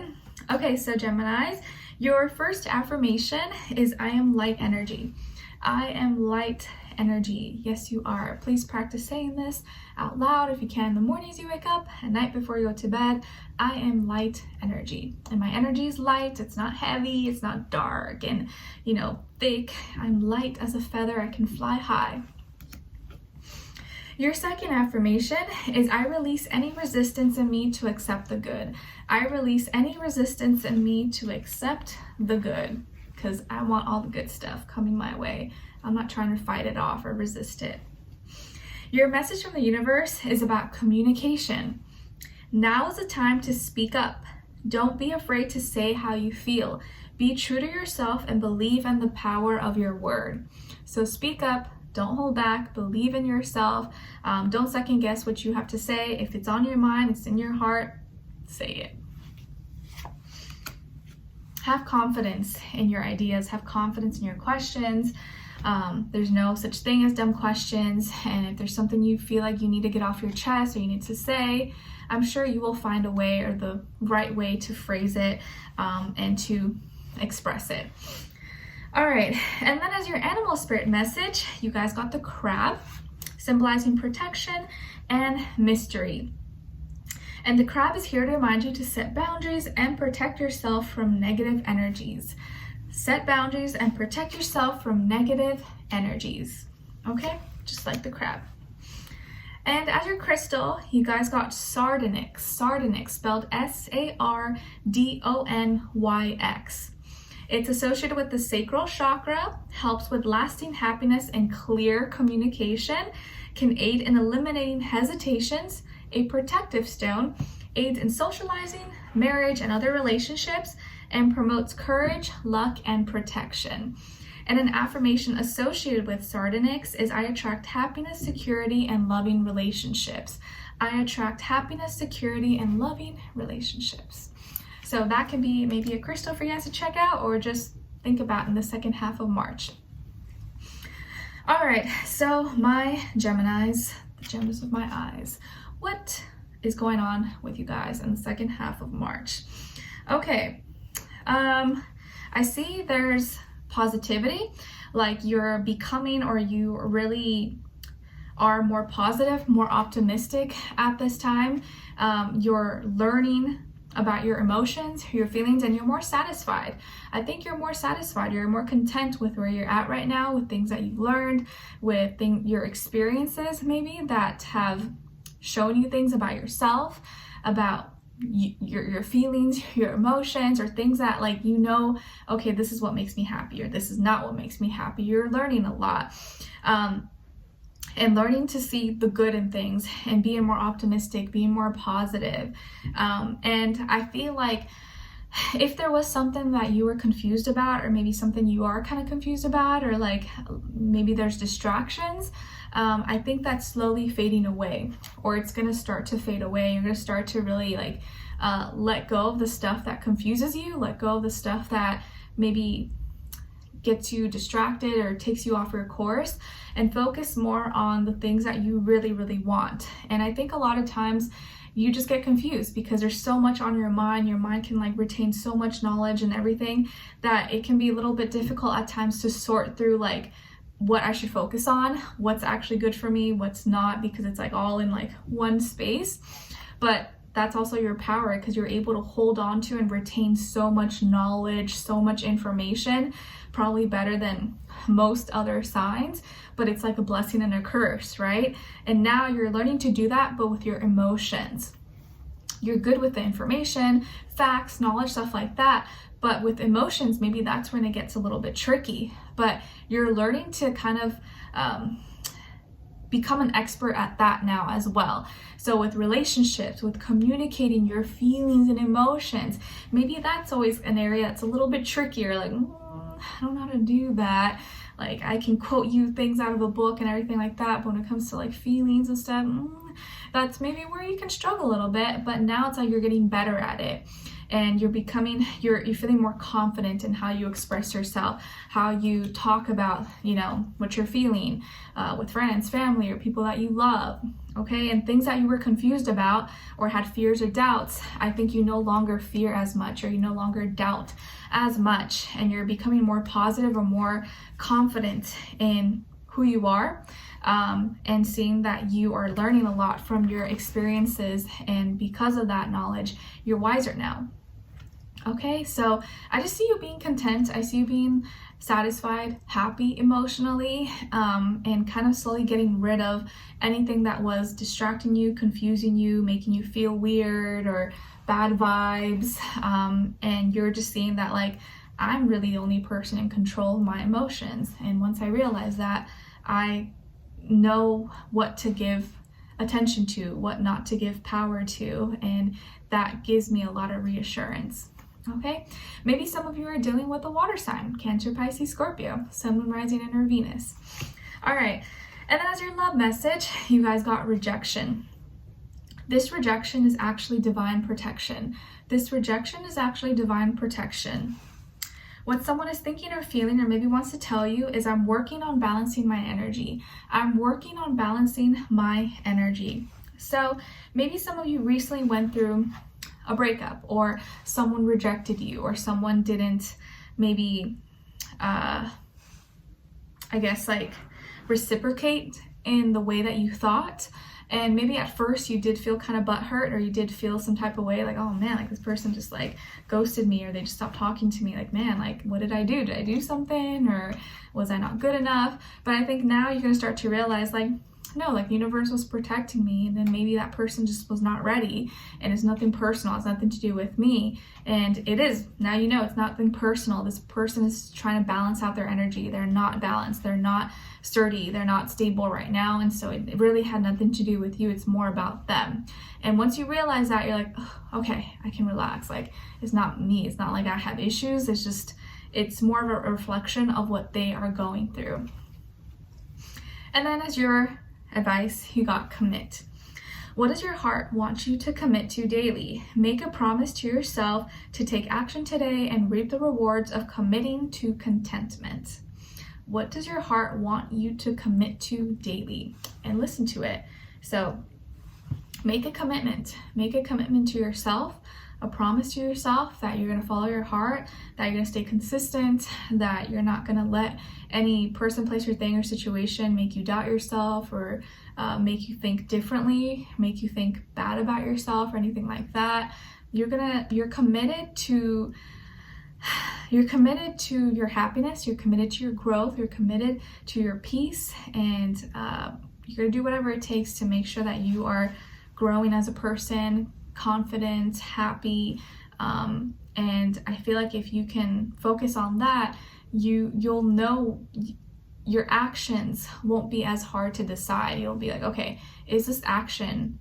Okay, so Geminis, your first affirmation is I am light energy. I am light energy. Yes, you are. Please practice saying this out loud if you can in the mornings you wake up, at night before you go to bed. I am light energy. And my energy is light. It's not heavy. It's not dark and, you know, thick. I'm light as a feather. I can fly high. Your second affirmation is I release any resistance in me to accept the good. I release any resistance in me to accept the good, because I want all the good stuff coming my way. I'm not trying to fight it off or resist it. Your message from the universe is about communication. Now is the time to speak up. Don't be afraid to say how you feel. Be true to yourself and believe in the power of your word. So speak up. Don't hold back, believe in yourself. Don't second guess what you have to say. If it's on your mind, it's in your heart, say it. Have confidence in your ideas, have confidence in your questions. There's no such thing as dumb questions. And if there's something you feel like you need to get off your chest or you need to say, I'm sure you will find a way or the right way to phrase it and to express it. All right, and then as your animal spirit message, you guys got the crab, symbolizing protection and mystery. And the crab is here to remind you to set boundaries and protect yourself from negative energies. Set boundaries and protect yourself from negative energies. Okay, just like the crab. And as your crystal, you guys got sardonyx, sardonyx spelled S-A-R-D-O-N-Y-X. It's associated with the sacral chakra, helps with lasting happiness and clear communication, can aid in eliminating hesitations, a protective stone, aids in socializing, marriage, and other relationships, and promotes courage, luck, and protection. And an affirmation associated with sardonyx is I attract happiness, security, and loving relationships. I attract happiness, security, and loving relationships. So that can be maybe a crystal for you guys to check out or just think about in the second half of March. All right, so my Geminis, the gems of my eyes, what is going on with you guys in the second half of March? Okay, I see there's positivity, like you're becoming or you really are more positive, more optimistic at this time. You're learning about your emotions, your feelings, and you're more satisfied. I think you're more satisfied. You're more content with where you're at right now, with things that you've learned, with your experiences maybe that have shown you things about yourself, about your feelings, your emotions, or things that like, you know, okay, this is what makes me happy, or this is not what makes me happy. You're learning a lot. And learning to see the good in things and being more optimistic, being more positive. And I feel like if there was something that you were confused about, or maybe something you are kind of confused about, or like maybe there's distractions, I think that's slowly fading away, or it's gonna start to fade away. You're gonna start to really like let go of the stuff that confuses you, let go of the stuff that maybe gets you distracted or takes you off your course, and focus more on the things that you really, really want. And I think a lot of times you just get confused because there's so much on your mind. Your mind can like retain so much knowledge and everything that it can be a little bit difficult at times to sort through like what I should focus on, what's actually good for me, what's not, because it's like all in like one space. But that's also your power, because you're able to hold on to and retain so much knowledge, so much information, probably better than most other signs, but it's like a blessing and a curse, right? And now you're learning to do that, but with your emotions. You're good with the information, facts, knowledge, stuff like that, but with emotions, maybe that's when it gets a little bit tricky. But you're learning to kind of become an expert at that now as well. So with relationships, with communicating your feelings and emotions, maybe that's always an area that's a little bit trickier. Like, I don't know how to do that. Like, I can quote you things out of a book and everything like that, but when it comes to like feelings and stuff, that's maybe where you can struggle a little bit. But now it's like you're getting better at it, and you're feeling more confident in how you express yourself, how you talk about, you know, what you're feeling with friends, family, or people that you love, okay? And things that you were confused about or had fears or doubts, I think you no longer fear as much, or you no longer doubt as much, and you're becoming more positive or more confident in who you are, and seeing that you are learning a lot from your experiences, and because of that knowledge, you're wiser now. Okay, so I just see you being content. I see you being satisfied, happy emotionally, and kind of slowly getting rid of anything that was distracting you, confusing you, making you feel weird or bad vibes. And you're just seeing that, like, I'm really the only person in control of my emotions. And once I realize that, I know what to give attention to, what not to give power to, and that gives me a lot of reassurance. Okay, maybe some of you are dealing with a water sign, Cancer, Pisces, Scorpio, Sun, Moon, Rising, and or Venus. All right, and then as your love message, you guys got rejection. This rejection is actually divine protection. This rejection is actually divine protection. What someone is thinking or feeling, or maybe wants to tell you, is I'm working on balancing my energy. I'm working on balancing my energy. So maybe some of you recently went through a breakup, or someone rejected you, or someone didn't maybe, I guess, like reciprocate in the way that you thought. And maybe at first you did feel kind of butthurt, or you did feel some type of way, like, oh man, like this person just like ghosted me, or they just stopped talking to me. Like, man, like what did I do? Did I do something, or was I not good enough? But I think now you're gonna start to realize, like, no, like the universe was protecting me, and then maybe that person just was not ready, and it's nothing personal, it's nothing to do with me. And it is, now you know, it's nothing personal. This person is trying to balance out their energy. They're not balanced, they're not sturdy, they're not stable right now, and so it really had nothing to do with you. It's more about them. And once you realize that, you're like, oh, okay, I can relax. Like, it's not me, it's not like I have issues, it's just, it's more of a reflection of what they are going through. And then as your advice, you got commit. What does your heart want you to commit to daily? Make a promise to yourself to take action today and reap the rewards of committing to contentment. What does your heart want you to commit to daily? And listen to it. So make a commitment. Make a commitment to yourself, a promise to yourself that you're going to follow your heart, that you're going to stay consistent, that you're not going to let any person, place, or thing or situation make you doubt yourself, or make you think differently, make you think bad about yourself, or anything like that. You're committed to your happiness, you're committed to your growth, you're committed to your peace, and you're going to do whatever it takes to make sure that you are growing as a person, confident, happy, and I feel like if you can focus on that, you'll know your actions won't be as hard to decide. You'll be like, okay, is this action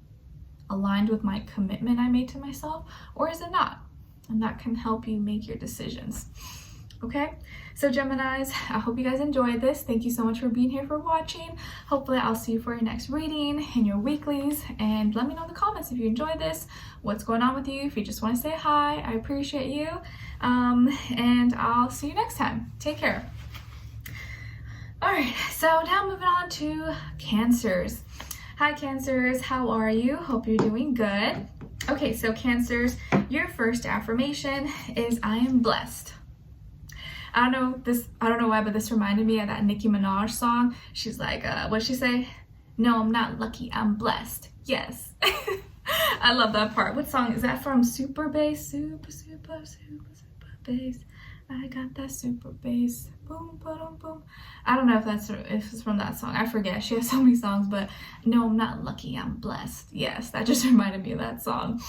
aligned with my commitment I made to myself, or is it not? And that can help you make your decisions. Okay, so Geminis, I hope you guys enjoyed this. Thank you so much for being here, for watching. Hopefully I'll see you for your next reading in your weeklies, and let me know in the comments if you enjoyed this, what's going on with you, if you just want to say hi. I appreciate you, and I'll see you next time. Take care. All right, so now moving on to Cancers. Hi Cancers, how are you? Hope you're doing good. Okay, so Cancers, your first affirmation is I am blessed. I don't know why, but this reminded me of that Nicki Minaj song. She's like, what'd she say? No, I'm not lucky, I'm blessed. Yes. I love that part. What song is that from? Super bass, super bass. I got that super bass. Boom, boom, boom. I don't know if it's from that song. I forget. She has so many songs, but no, I'm not lucky, I'm blessed. Yes, that just reminded me of that song.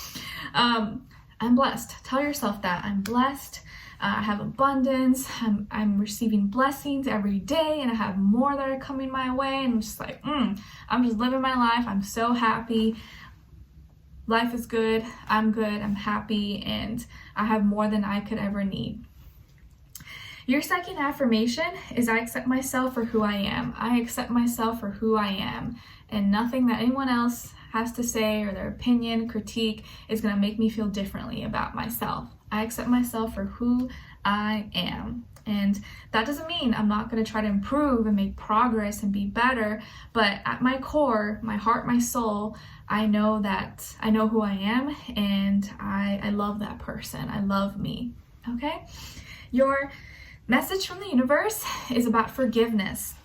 I'm blessed. Tell yourself that. I'm blessed. I have abundance. I'm receiving blessings every day, and I have more that are coming my way. And I'm just like, I'm just living my life. I'm so happy. Life is good. I'm happy, and I have more than I could ever need. Your second affirmation is I accept myself for who I am. I accept myself for who I am, and nothing that anyone else has to say or their opinion, critique is going to make me feel differently about myself. I accept myself for who I am. And that doesn't mean I'm not going to try to improve and make progress and be better, but at my core, my heart, my soul, I know who I am, and I love that person. I love me. Okay? Your message from the universe is about forgiveness.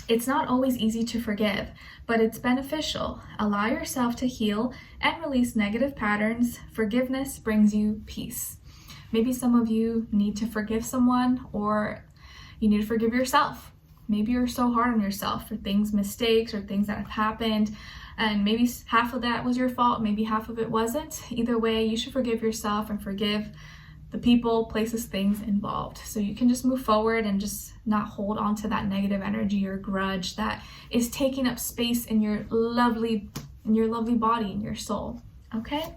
It's not always easy to forgive, but it's beneficial. Allow yourself to heal and release negative patterns. Forgiveness brings you peace. Maybe some of you need to forgive someone, or you need to forgive yourself. Maybe you're so hard on yourself for mistakes or things that have happened, and maybe half of that was your fault, maybe half of it wasn't. Either way, you should forgive yourself and forgive the people, places, things involved. So you can just move forward and just not hold on to that negative energy or grudge that is taking up space in your lovely body, in your soul. Okay?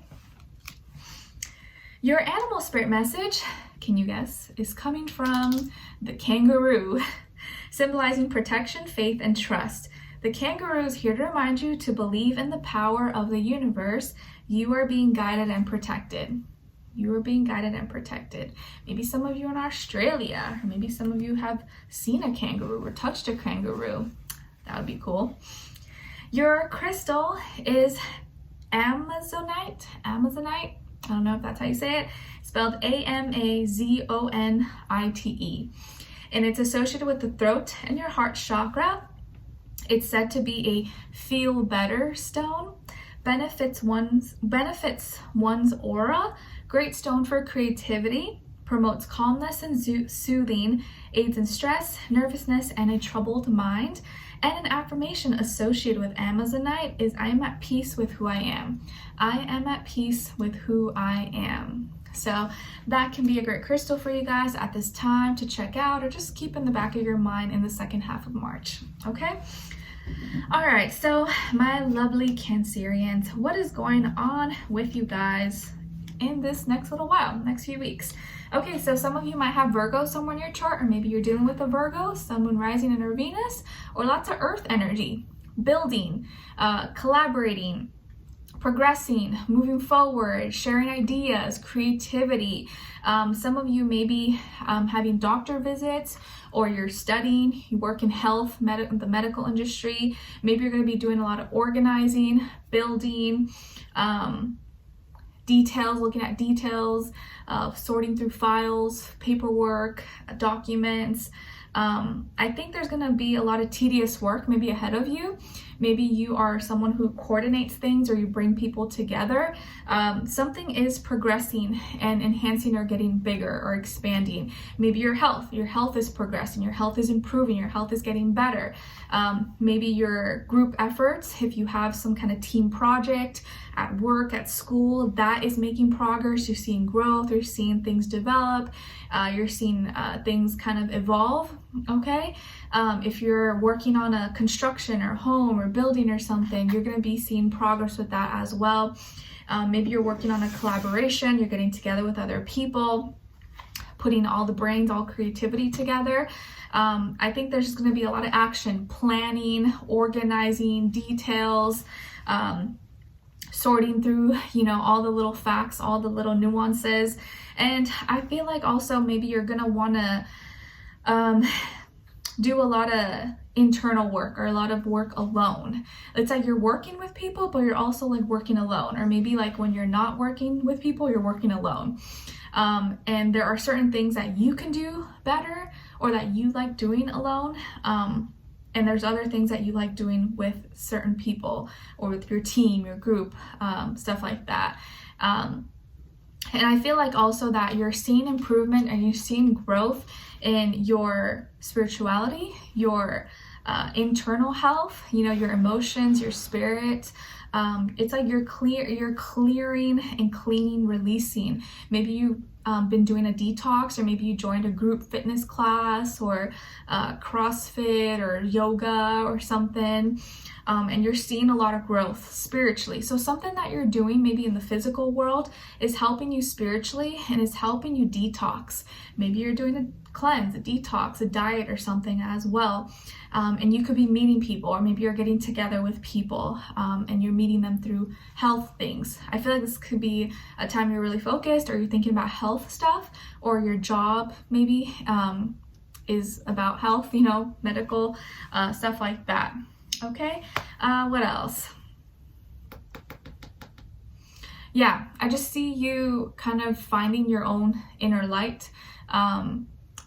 Your animal spirit message, can you guess, is coming from the kangaroo, symbolizing protection, faith, and trust. The kangaroo is here to remind you to believe in the power of the universe. You are being guided and protected. You are being guided and protected. Maybe some of you are in Australia, or maybe some of you have seen a kangaroo or touched a kangaroo. That would be cool. Your crystal is Amazonite. I don't know if that's how you say it. Spelled Amazonite. And it's associated with the throat and your heart chakra. It's said to be a feel better stone. Benefits one's aura. Great stone for creativity. Promotes calmness and soothing. Aids in stress, nervousness, and a troubled mind. And an affirmation associated with Amazonite is I am at peace with who I am. I am at peace with who I am. So that can be a great crystal for you guys at this time to check out, or just keep in the back of your mind in the second half of March. Okay? All right, so my lovely Cancerians, what is going on with you guys in this next little while, next few weeks? Okay, so some of you might have Virgo somewhere in your chart, or maybe you're dealing with a Virgo, Sun, Rising, and or Venus, or lots of Earth energy, building, collaborating, progressing, moving forward, sharing ideas, creativity. Some of you may be having doctor visits, or you're studying, you work in health, the medical industry. Maybe you're going to be doing a lot of organizing, building, looking at details, sorting through files, paperwork, documents. I think there's going to be a lot of tedious work maybe ahead of you. Maybe you are someone who coordinates things, or you bring people together. Something is progressing and enhancing, or getting bigger or expanding. Maybe your health is progressing, your health is improving, your health is getting better. Maybe your group efforts, if you have some kind of team project at work, at school, that is making progress. You're seeing growth, you're seeing things develop, you're seeing things kind of evolve. Okay? If you're working on a construction or home or building or something, you're going to be seeing progress with that as well. Maybe you're working on a collaboration, you're getting together with other people, putting all the brains, all creativity together. I think there's just going to be a lot of action, planning, organizing, details, sorting through, all the little facts, all the little nuances. And I feel like also maybe you're going to want to do a lot of internal work, or a lot of work alone. It's like you're working with people, but you're also like working alone. Or maybe like when you're not working with people, you're working alone. And there are certain things that you can do better, or that you like doing alone. And there's other things that you like doing with certain people, or with your team, your group, stuff like that. And I feel like also that you're seeing improvement and you're seeing growth in your spirituality, your internal health, your emotions, your spirit, It's like you're clearing and cleaning, releasing. Maybe you been doing a detox, or maybe you joined a group fitness class, or CrossFit or yoga or something, and you're seeing a lot of growth spiritually. So something that you're doing maybe in the physical world is helping you spiritually and is helping you detox. Maybe you're doing a cleanse, a detox, a diet or something as well, and you could be meeting people, or maybe you're getting together with people and you're meeting them through health things. I feel like this could be a time you're really focused, or you're thinking about health stuff, or your job maybe is about health, you know, medical stuff like that. Okay, what else? Yeah, I just see you kind of finding your own inner light,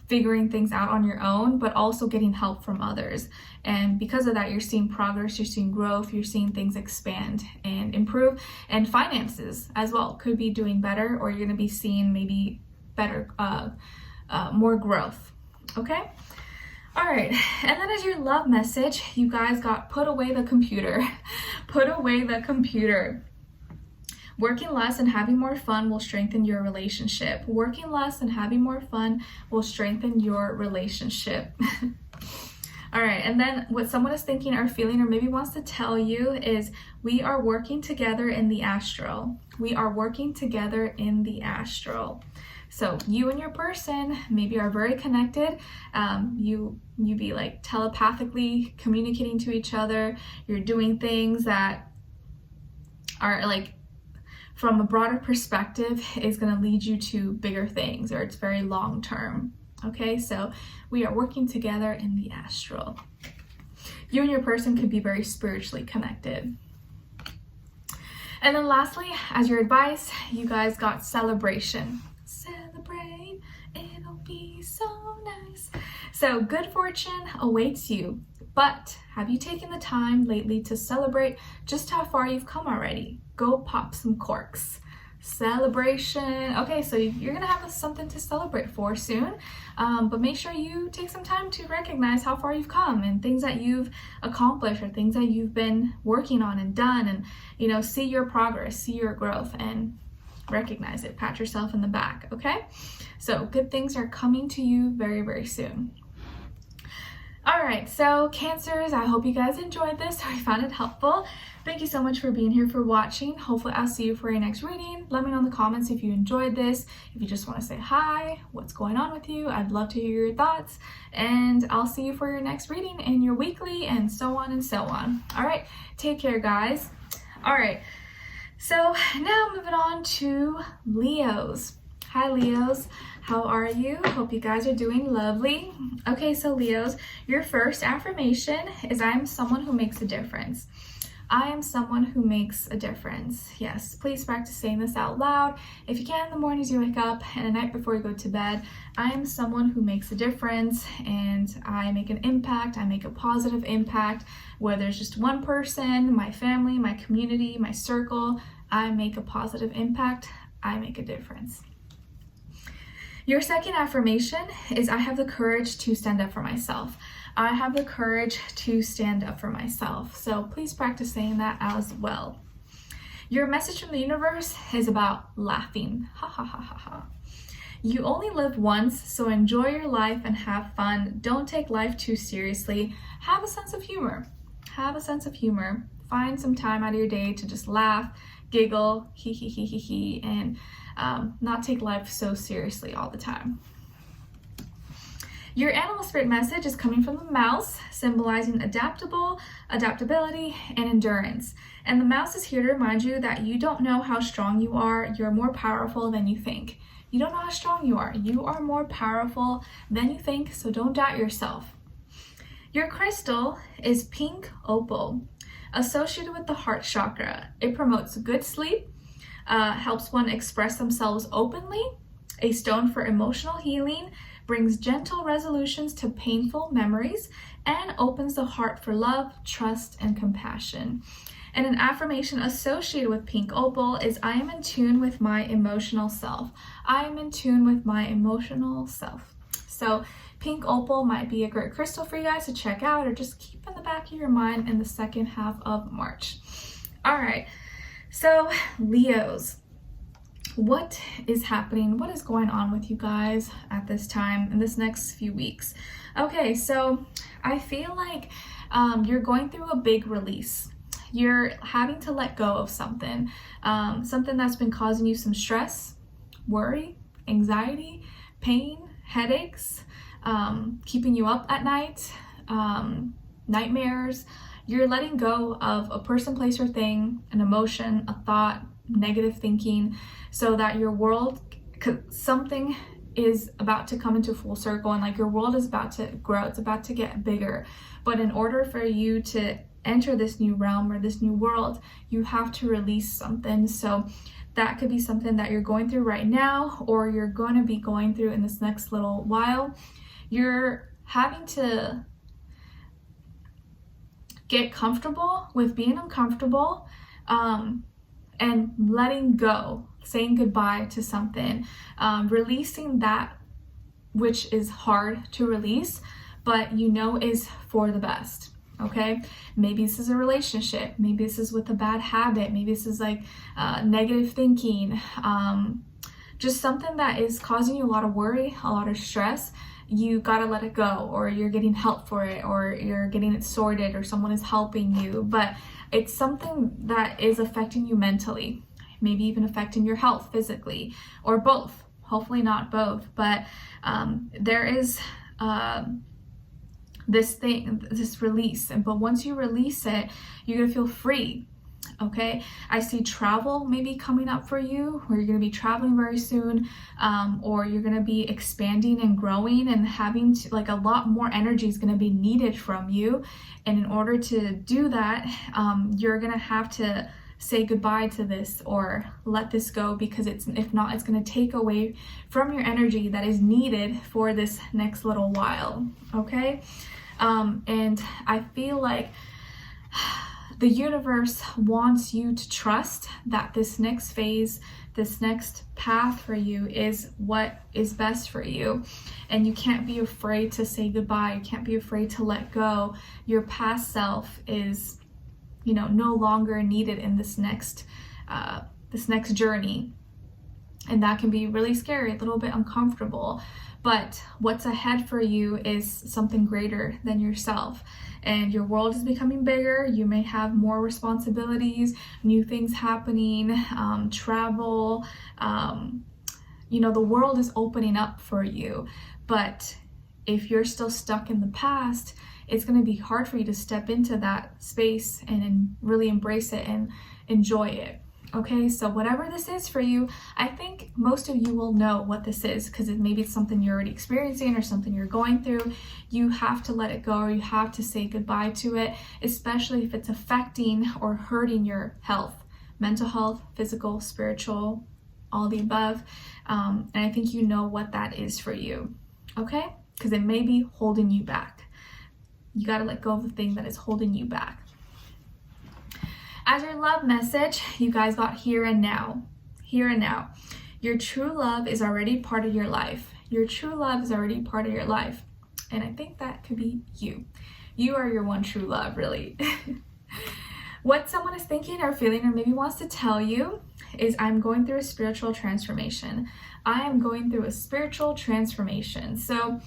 figuring things out on your own, but also getting help from others. And because of that, you're seeing progress, you're seeing growth, you're seeing things expand and improve. And finances as well could be doing better, or you're going to be seeing maybe better, more growth. Okay. All right. And then as your love message, you guys got put away the computer. Put away the computer. Working less and having more fun will strengthen your relationship. Working less and having more fun will strengthen your relationship. All right, and then what someone is thinking or feeling, or maybe wants to tell you, is we are working together in the astral. We are working together in the astral. So you and your person maybe are very connected. You be like telepathically communicating to each other. You're doing things that are like, from a broader perspective, is going to lead you to bigger things, or it's very long term. Okay, so we are working together in the astral. You and your person could be very spiritually connected. And then lastly, as your advice, you guys got celebration. Celebrate, it'll be so nice. So good fortune awaits you. But have you taken the time lately to celebrate just how far you've come already? Go pop some corks. Celebration. Okay, so you're gonna have something to celebrate for soon, but make sure you take some time to recognize how far you've come and things that you've accomplished, or things that you've been working on and done, and you know, see your progress, see your growth, and recognize it. Pat yourself in the back. Okay, so good things are coming to you very, very soon. All right, so Cancers, I hope you guys enjoyed this, or you found it helpful. Thank you so much for being here, for watching. Hopefully I'll see you for your next reading. Let me know in the comments if you enjoyed this, if you just want to say hi, what's going on with you. I'd love to hear your thoughts, and I'll see you for your next reading and your weekly, and so on and so on. All right, take care, guys. All right, so now moving on to Leos. Hi Leos, how are you? Hope you guys are doing lovely. Okay, so Leos, your first affirmation is I am someone who makes a difference. I am someone who makes a difference. Yes, please practice saying this out loud. If you can, in the mornings you wake up and the night before you go to bed. I am someone who makes a difference, and I make an impact. I make a positive impact, whether it's just one person, my family, my community, my circle. I make a positive impact. I make a difference. Your second affirmation is I have the courage to stand up for myself. I have the courage to stand up for myself. So please practice saying that as well. Your message from the universe is about laughing. Ha ha ha ha ha. You only live once, so enjoy your life and have fun. Don't take life too seriously. Have a sense of humor. Have a sense of humor. Find some time out of your day to just laugh, giggle, hee hee hee hee hee, and not take life so seriously all the time. Your animal spirit message is coming from the mouse, symbolizing adaptability, and endurance. And the mouse is here to remind you that you don't know how strong you are. You're more powerful than you think. You don't know how strong you are. You are more powerful than you think, so don't doubt yourself. Your crystal is pink opal, associated with the heart chakra. It promotes good sleep, helps one express themselves openly, a stone for emotional healing, brings gentle resolutions to painful memories, and opens the heart for love, trust, and compassion. And an affirmation associated with pink opal is I am in tune with my emotional self. I am in tune with my emotional self. So pink opal might be a great crystal for you guys to check out, or just keep in the back of your mind in the second half of March. All right, so Leos, what is happening? What is going on with you guys at this time in this next few weeks? Okay, so I feel like you're going through a big release. You're having to let go of something, something that's been causing you some stress, worry, anxiety, pain, headaches, keeping you up at night, nightmares. You're letting go of a person, place, or thing, an emotion, a thought, negative thinking, so that your world, something is about to come into full circle, and like your world is about to grow, it's about to get bigger. But in order for you to enter this new realm or this new world, you have to release something. So that could be something that you're going through right now, or you're going to be going through in this next little while. You're having to get comfortable with being uncomfortable, and letting go, saying goodbye to something, releasing that which is hard to release, but you know is for the best. Okay, maybe this is a relationship, maybe this is with a bad habit, maybe this is like negative thinking, just something that is causing you a lot of worry, a lot of stress. You gotta let it go, or you're getting help for it, or you're getting it sorted, or someone is helping you. But it's something that is affecting you mentally, maybe even affecting your health physically, or both. Hopefully not both, but there is this release. But once you release it, you're gonna feel free. Okay, I see travel maybe coming up for you, where you're going to be traveling very soon, or you're going to be expanding and growing and having to, like, a lot more energy is going to be needed from you. And in order to do that, you're going to have to say goodbye to this or let this go, because if not, it's going to take away from your energy that is needed for this next little while. Okay, and I feel like the universe wants you to trust that this next phase, this next path for you is what is best for you. And you can't be afraid to say goodbye. You can't be afraid to let go. Your past self is, no longer needed in this next journey. And that can be really scary, a little bit uncomfortable. But what's ahead for you is something greater than yourself. And your world is becoming bigger. You may have more responsibilities, new things happening, travel. The world is opening up for you. But if you're still stuck in the past, it's going to be hard for you to step into that space and really embrace it and enjoy it. Okay, so whatever this is for you, I think most of you will know what this is, because maybe it's something you're already experiencing or something you're going through. You have to let it go, or you have to say goodbye to it, especially if it's affecting or hurting your health, mental health, physical, spiritual, all the above. And I think you know what that is for you, okay? Because it may be holding you back. You got to let go of the thing that is holding you back. As your love message, you guys got here and now. Here and now. Your true love is already part of your life. Your true love is already part of your life. And I think that could be you. You are your one true love, really. What someone is thinking or feeling or maybe wants to tell you is, I'm going through a spiritual transformation. I am going through a spiritual transformation. So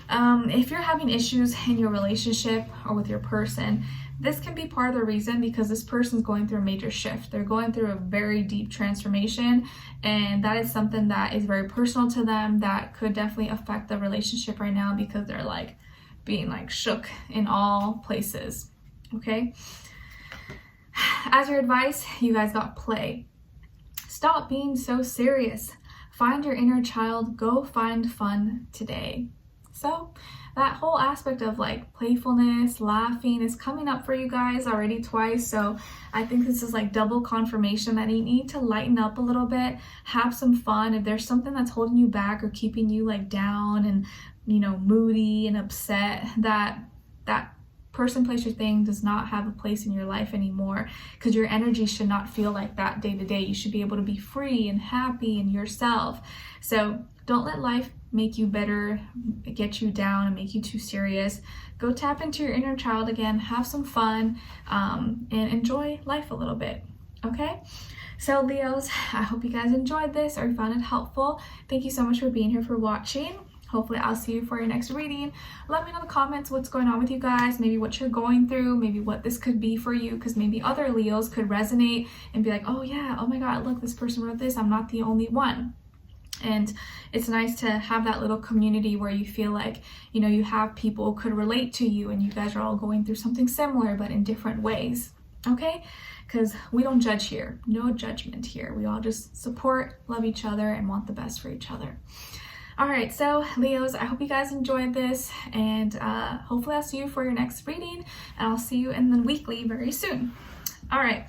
if you're having issues in your relationship or with your person, this can be part of the reason, because this person's going through a major shift. They're going through a very deep transformation, and that is something that is very personal to them that could definitely affect the relationship right now, because they're like being like shook in all places. Okay. As your advice, you guys got play. Stop being so serious. Find your inner child. Go find fun today. So that whole aspect of like playfulness, laughing is coming up for you guys already twice. So I think this is like double confirmation that you need to lighten up a little bit, have some fun. If there's something that's holding you back or keeping you like down and, moody and upset, that person, place, or thing does not have a place in your life anymore, because your energy should not feel like that day to day. You should be able to be free and happy and yourself. So don't let life make you bitter, get you down, and make you too serious. Go tap into your inner child again, have some fun, and enjoy life a little bit. Okay? So Leos, I hope you guys enjoyed this or found it helpful. Thank you so much for being here, for watching. Hopefully I'll see you for your next reading. Let me know in the comments what's going on with you guys, maybe what you're going through, maybe what this could be for you, because maybe other Leos could resonate and be like, oh yeah, oh my God, look, this person wrote this, I'm not the only one. And it's nice to have that little community where you feel like, you know, you have people who could relate to you and you guys are all going through something similar but in different ways, okay? Because we don't judge here, no judgment here. We all just support, love each other, and want the best for each other. All right, so Leos, I hope you guys enjoyed this, and hopefully I'll see you for your next reading, and I'll see you in the weekly very soon. All right,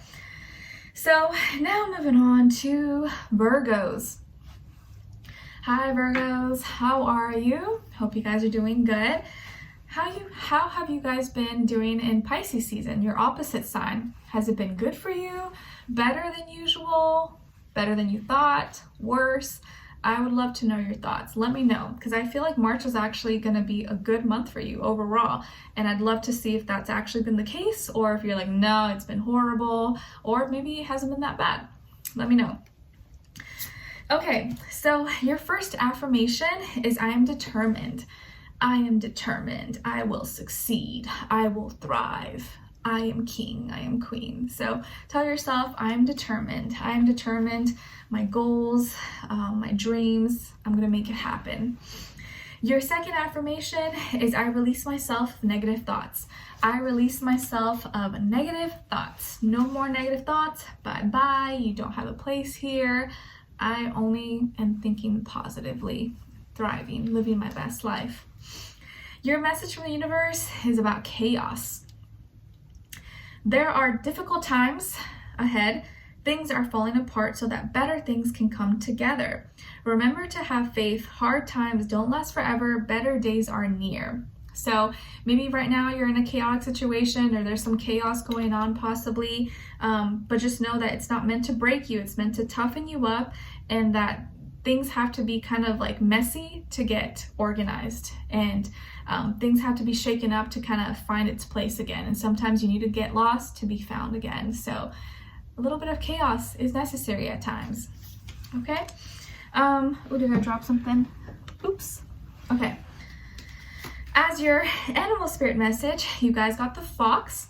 so now moving on to Virgos. Hi Virgos, how are you? Hope you guys are doing good. How have you guys been doing in Pisces season, your opposite sign? Has it been good for you? Better than usual? Better than you thought? Worse? I would love to know your thoughts. Let me know, because I feel like March is actually going to be a good month for you overall, and I'd love to see if that's actually been the case, or if you're like, no, it's been horrible, or maybe it hasn't been that bad. Let me know. Okay, so your first affirmation is I am determined. I am determined. I will succeed. I will thrive. I am king. I am queen. So tell yourself, I am determined. I am determined. My goals, my dreams, I'm going to make it happen. Your second affirmation is I release myself of negative thoughts. I release myself of negative thoughts. No more negative thoughts. Bye-bye. You don't have a place here. I only am thinking positively, thriving, living my best life. Your message from the universe is about chaos. There are difficult times ahead. Things are falling apart so that better things can come together. Remember to have faith. Hard times don't last forever. Better days are near. So maybe right now you're in a chaotic situation, or there's some chaos going on possibly, but just know that it's not meant to break you. It's meant to toughen you up, and that things have to be kind of like messy to get organized, and things have to be shaken up to kind of find its place again. And sometimes you need to get lost to be found again. So a little bit of chaos is necessary at times. Okay. Oh, did I drop something? Oops. Okay. As your animal spirit message, you guys got the fox,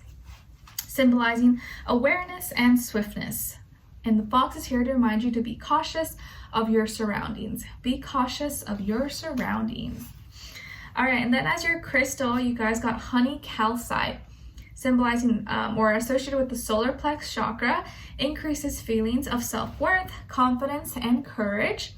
symbolizing awareness and swiftness. And the fox is here to remind you to be cautious of your surroundings. Be cautious of your surroundings. All right, and then as your crystal, you guys got honey calcite, symbolizing or associated with the solar plex chakra, increases feelings of self-worth, confidence, and courage.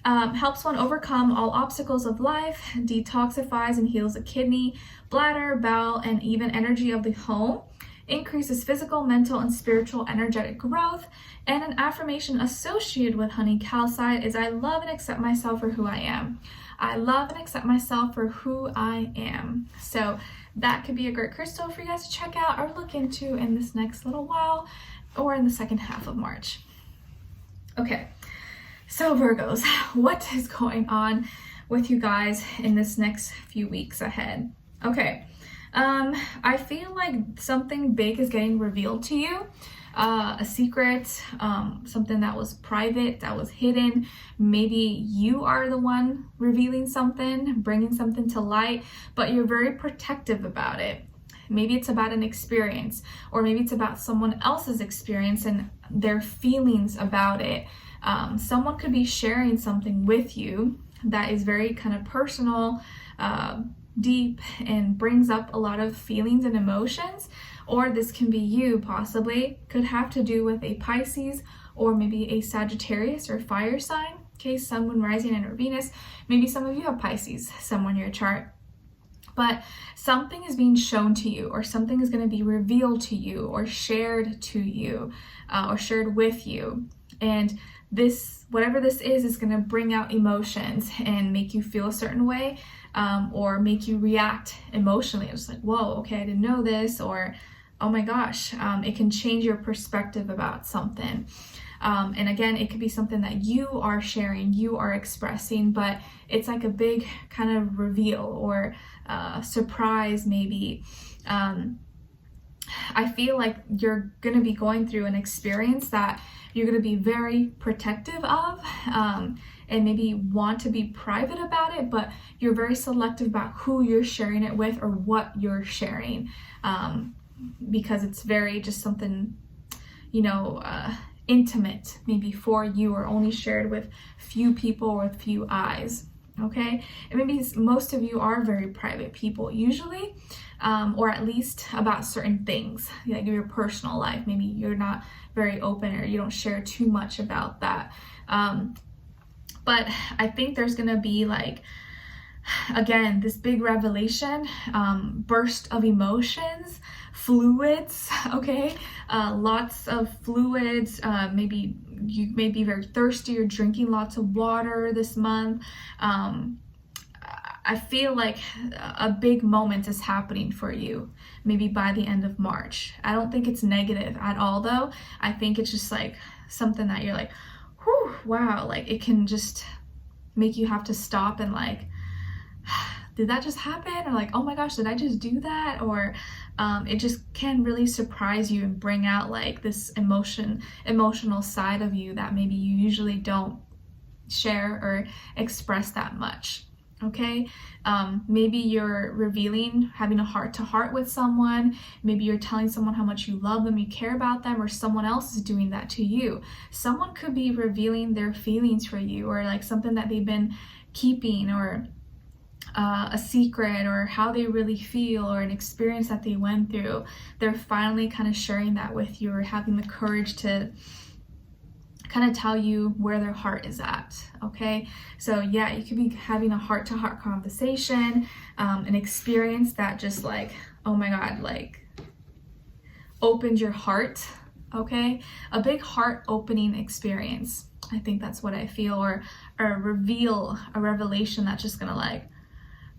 Helps one overcome all obstacles of life, detoxifies and heals the kidney, bladder, bowel, and even energy of the home, increases physical, mental, and spiritual energetic growth. And an affirmation associated with honey calcite is I love and accept myself for who I am. I love and accept myself for who I am. So that could be a great crystal for you guys to check out or look into in this next little while, or in the second half of March. Okay. So Virgos, what is going on with you guys in this next few weeks ahead? Okay, I feel like something big is getting revealed to you, a secret, something that was private, that was hidden. Maybe you are the one revealing something, bringing something to light, but you're very protective about it. Maybe it's about an experience, or maybe it's about someone else's experience and their feelings about it. Someone could be sharing something with you that is very kind of personal, deep, and brings up a lot of feelings and emotions. Or this can be you, possibly. Could have to do with a Pisces, or maybe a Sagittarius or fire sign. Okay, Sun, Moon, Rising, and Venus. Maybe some of you have Pisces somewhere in your chart. But something is being shown to you, or something is going to be revealed to you, or shared to you, or shared with you. And this, whatever this is going to bring out emotions and make you feel a certain way, or make you react emotionally. It's like, whoa, okay, I didn't know this, or oh my gosh, it can change your perspective about something. And again, it could be something that you are sharing, you are expressing, but it's like a big kind of reveal or surprise maybe. I feel like you're going to be going through an experience that you're going to be very protective of, and maybe want to be private about it, but you're very selective about who you're sharing it with or what you're sharing, because it's very just something, you know, intimate maybe for you, or only shared with few people or with few eyes. Okay, and maybe most of you are very private people usually, or at least about certain things, like your personal life. Maybe you're not very open, or you don't share too much about that. But I think there's gonna be, like, again, this big revelation, burst of emotions, fluids, okay? Lots of fluids. Maybe you may be very thirsty. You're drinking lots of water this month. I feel like a big moment is happening for you, maybe by the end of March. I don't think it's negative at all, though. I think it's just like something that you're like, whew, wow, like it can just make you have to stop and like, did that just happen? Or like, oh my gosh, did I just do that? Or it just can really surprise you and bring out like this emotional side of you that maybe you usually don't share or express that much. Okay, maybe you're revealing, having a heart-to-heart with someone. Maybe you're telling someone how much you love them, you care about them, or someone else is doing that to you. Someone could be revealing their feelings for you, or like something that they've been keeping, or a secret, or how they really feel, or an experience that they went through. They're finally kind of sharing that with you, or having the courage to kind of tell you where their heart is at. Okay, so yeah, you could be having a heart-to-heart conversation, an experience that just like, oh my god, like opened your heart. Okay, a big heart opening experience. I think that's what I feel, or a revelation that's just gonna like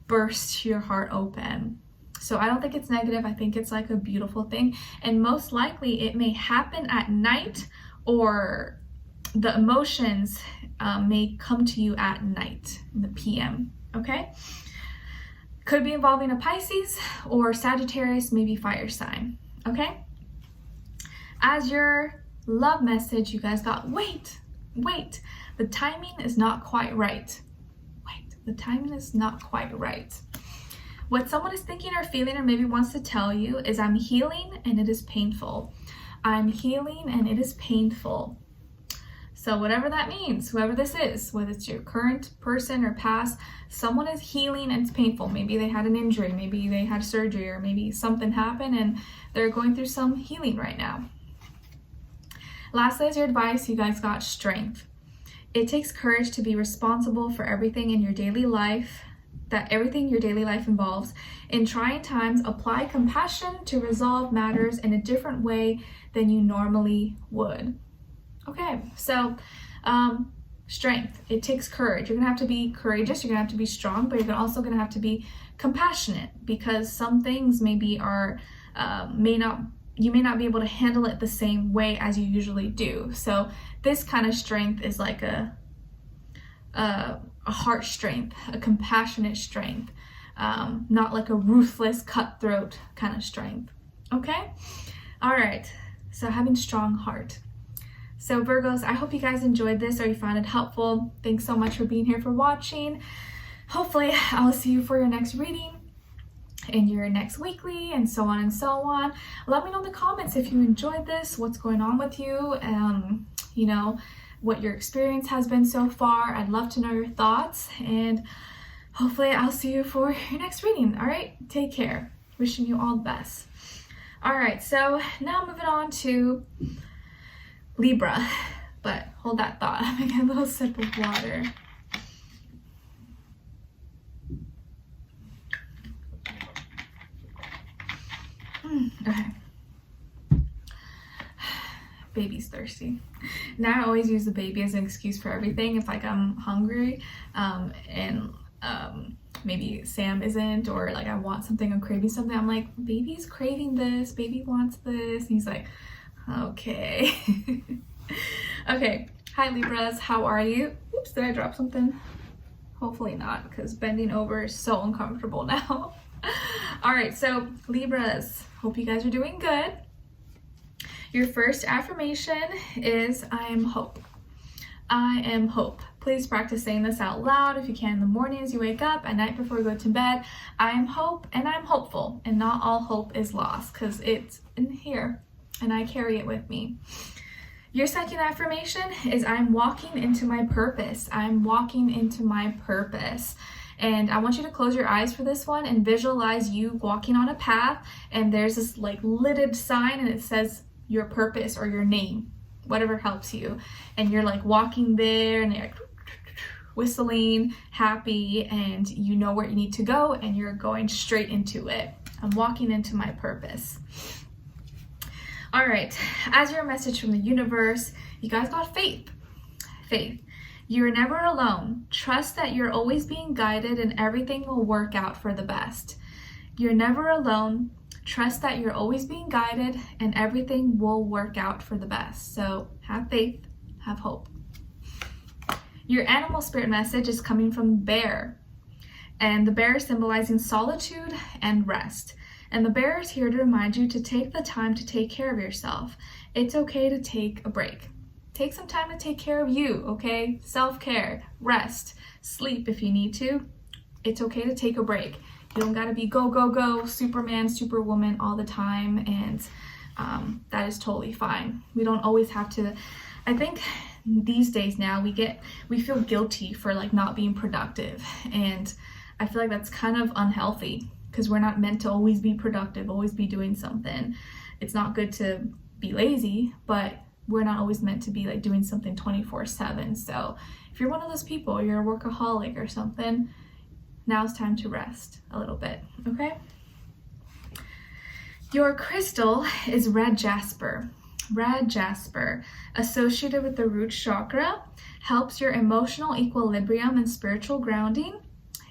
burst your heart open. So I don't think it's negative. I think it's like a beautiful thing, and most likely it may happen at night, or the emotions may come to you at night in the PM. Okay, could be involving a Pisces or Sagittarius, maybe fire sign. Okay, as your love message, you guys got wait, the timing is not quite right. The timing is not quite right. What someone is thinking or feeling, or maybe wants to tell you, is I'm healing and it is painful. I'm healing and it is painful. So whatever that means, whoever this is, whether it's your current person or past, someone is healing and it's painful. Maybe they had an injury, maybe they had surgery, or maybe something happened and they're going through some healing right now. Lastly, as your advice, you guys got strength. It takes courage to be responsible for everything in your daily life, that everything your daily life involves. In trying times, apply compassion to resolve matters in a different way than you normally would. Okay, so strength. It takes courage. You're gonna have to be courageous, you're gonna have to be strong, but you're also gonna have to be compassionate, because some things maybe are, you may not be able to handle it the same way as you usually do. So this kind of strength is like a heart strength, a compassionate strength, not like a ruthless, cutthroat kind of strength. Okay? All right, so having strong heart. So Virgos, I hope you guys enjoyed this, or you found it helpful. Thanks so much for being here, for watching. Hopefully I will see you for your next reading, in your next weekly, and so on and so on. Let me know in the comments if you enjoyed this, what's going on with you, you know, what your experience has been so far. I'd love to know your thoughts, and hopefully I'll see you for your next reading. All right, take care. Wishing you all the best. All right, so now moving on to Libra, but hold that thought. I'm gonna get a little sip of water. Okay. Baby's thirsty. Now I always use the baby as an excuse for everything. If like I'm hungry, and maybe Sam isn't, or like I want something, I'm craving something, I'm like, baby's craving this, baby wants this. And he's like, okay. Okay, hi Libras, how are you? Oops, did I drop something? Hopefully not, because bending over is so uncomfortable now. All right, so Libras, Hope you guys are doing good. Your first affirmation is I am hope. I am hope. Please practice saying this out loud if you can in the morning as you wake up, at night before you go to bed. I am hope and I'm hopeful, and not all hope is lost, because it's in here and I carry it with me. Your second affirmation is I'm walking into my purpose. I'm walking into my purpose. And I want you to close your eyes for this one and visualize you walking on a path, and there's this like lidded sign and it says your purpose or your name, whatever helps you. And you're like walking there and you're like whistling, happy, and you know where you need to go and you're going straight into it. I'm walking into my purpose. All right, as your message from the universe, you guys got faith. Faith. You're never alone. Trust that you're always being guided and everything will work out for the best. You're never alone. Trust that you're always being guided and everything will work out for the best. So have faith, have hope. Your animal spirit message is coming from bear. And the bear is symbolizing solitude and rest. And the bear is here to remind you to take the time to take care of yourself. It's okay to take a break. Take some time to take care of you, okay? Self-care, rest, sleep if you need to. It's okay to take a break. You don't gotta be go, go, go, Superman, Superwoman all the time, and that is totally fine. We don't always have to. I think these days now we feel guilty for like not being productive, and I feel like that's kind of unhealthy because we're not meant to always be productive, always be doing something. It's not good to be lazy, but we're not always meant to be like doing something 24/7. So if you're one of those people, you're a workaholic or something, now's time to rest a little bit, okay? Your crystal is red jasper. Red jasper, associated with the root chakra, helps your emotional equilibrium and spiritual grounding,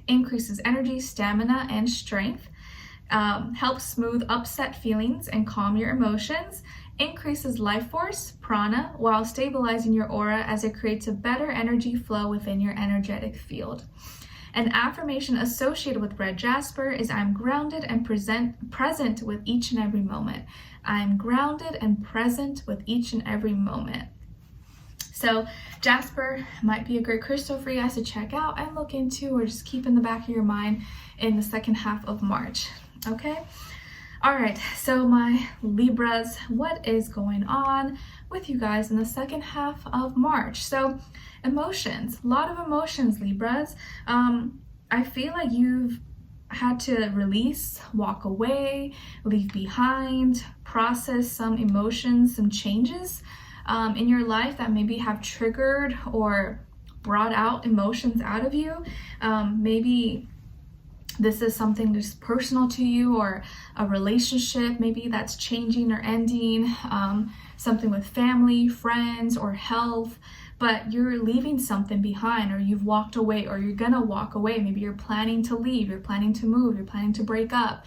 increases energy, stamina, and strength, helps smooth upset feelings and calm your emotions, increases life force, prana, while stabilizing your aura as it creates a better energy flow within your energetic field. An affirmation associated with red jasper is I'm grounded and present with each and every moment. I'm grounded and present with each and every moment. So jasper might be a great crystal for you guys to check out and look into, or just keep in the back of your mind in the second half of March, okay? All right, so my Libras, what is going on with you guys in the second half of March? So emotions, a lot of emotions, Libras. I feel like you've had to release, walk away, leave behind, process some emotions, some changes in your life that maybe have triggered or brought out emotions out of you. Maybe this is something just personal to you, or a relationship maybe that's changing or ending, something with family, friends, or health, but you're leaving something behind, or you've walked away, or you're gonna walk away. Maybe you're planning to leave, you're planning to move, you're planning to break up.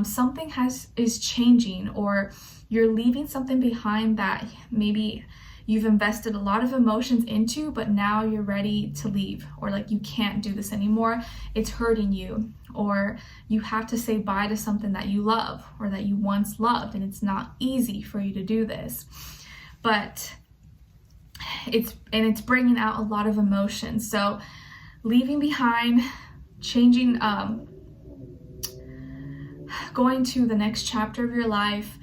Something is changing, or you're leaving something behind that maybe you've invested a lot of emotions into, but now you're ready to leave, or like you can't do this anymore, it's hurting you, or you have to say bye to something that you love or that you once loved, and it's not easy for you to do this, but it's bringing out a lot of emotions. So leaving behind, changing, going to the next chapter of your life,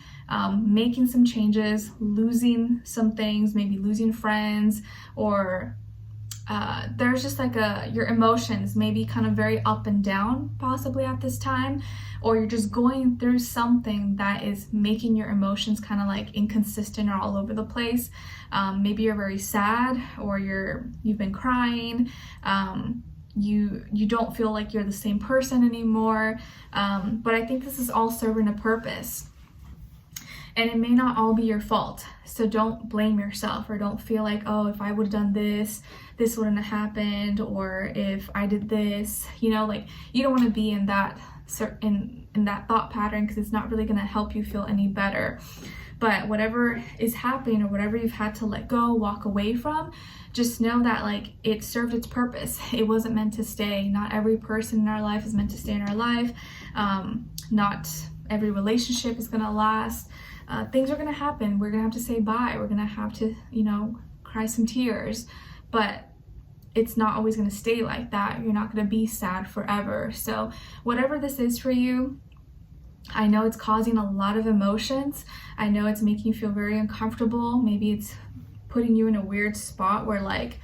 making some changes, losing some things, maybe losing friends, or there's just like your emotions maybe kind of very up and down possibly at this time, or you're just going through something that is making your emotions kind of like inconsistent or all over the place. Maybe you're very sad, or you've been crying, you don't feel like you're the same person anymore, but I think this is all serving a purpose. And it may not all be your fault. So don't blame yourself, or don't feel like, oh, if I would have done this, this wouldn't have happened, or if I did this, like you don't want to be in that thought pattern, because it's not really going to help you feel any better. But whatever is happening, or whatever you've had to let go, walk away from, just know that like it served its purpose. It wasn't meant to stay. Not every person in our life is meant to stay in our life. Not every relationship is gonna last. Things are gonna happen. We're gonna have to say bye. We're gonna have to, you know, cry some tears. But it's not always gonna stay like that. You're not gonna be sad forever. So whatever this is for you, I know it's causing a lot of emotions. I know it's making you feel very uncomfortable. Maybe it's putting you in a weird spot where like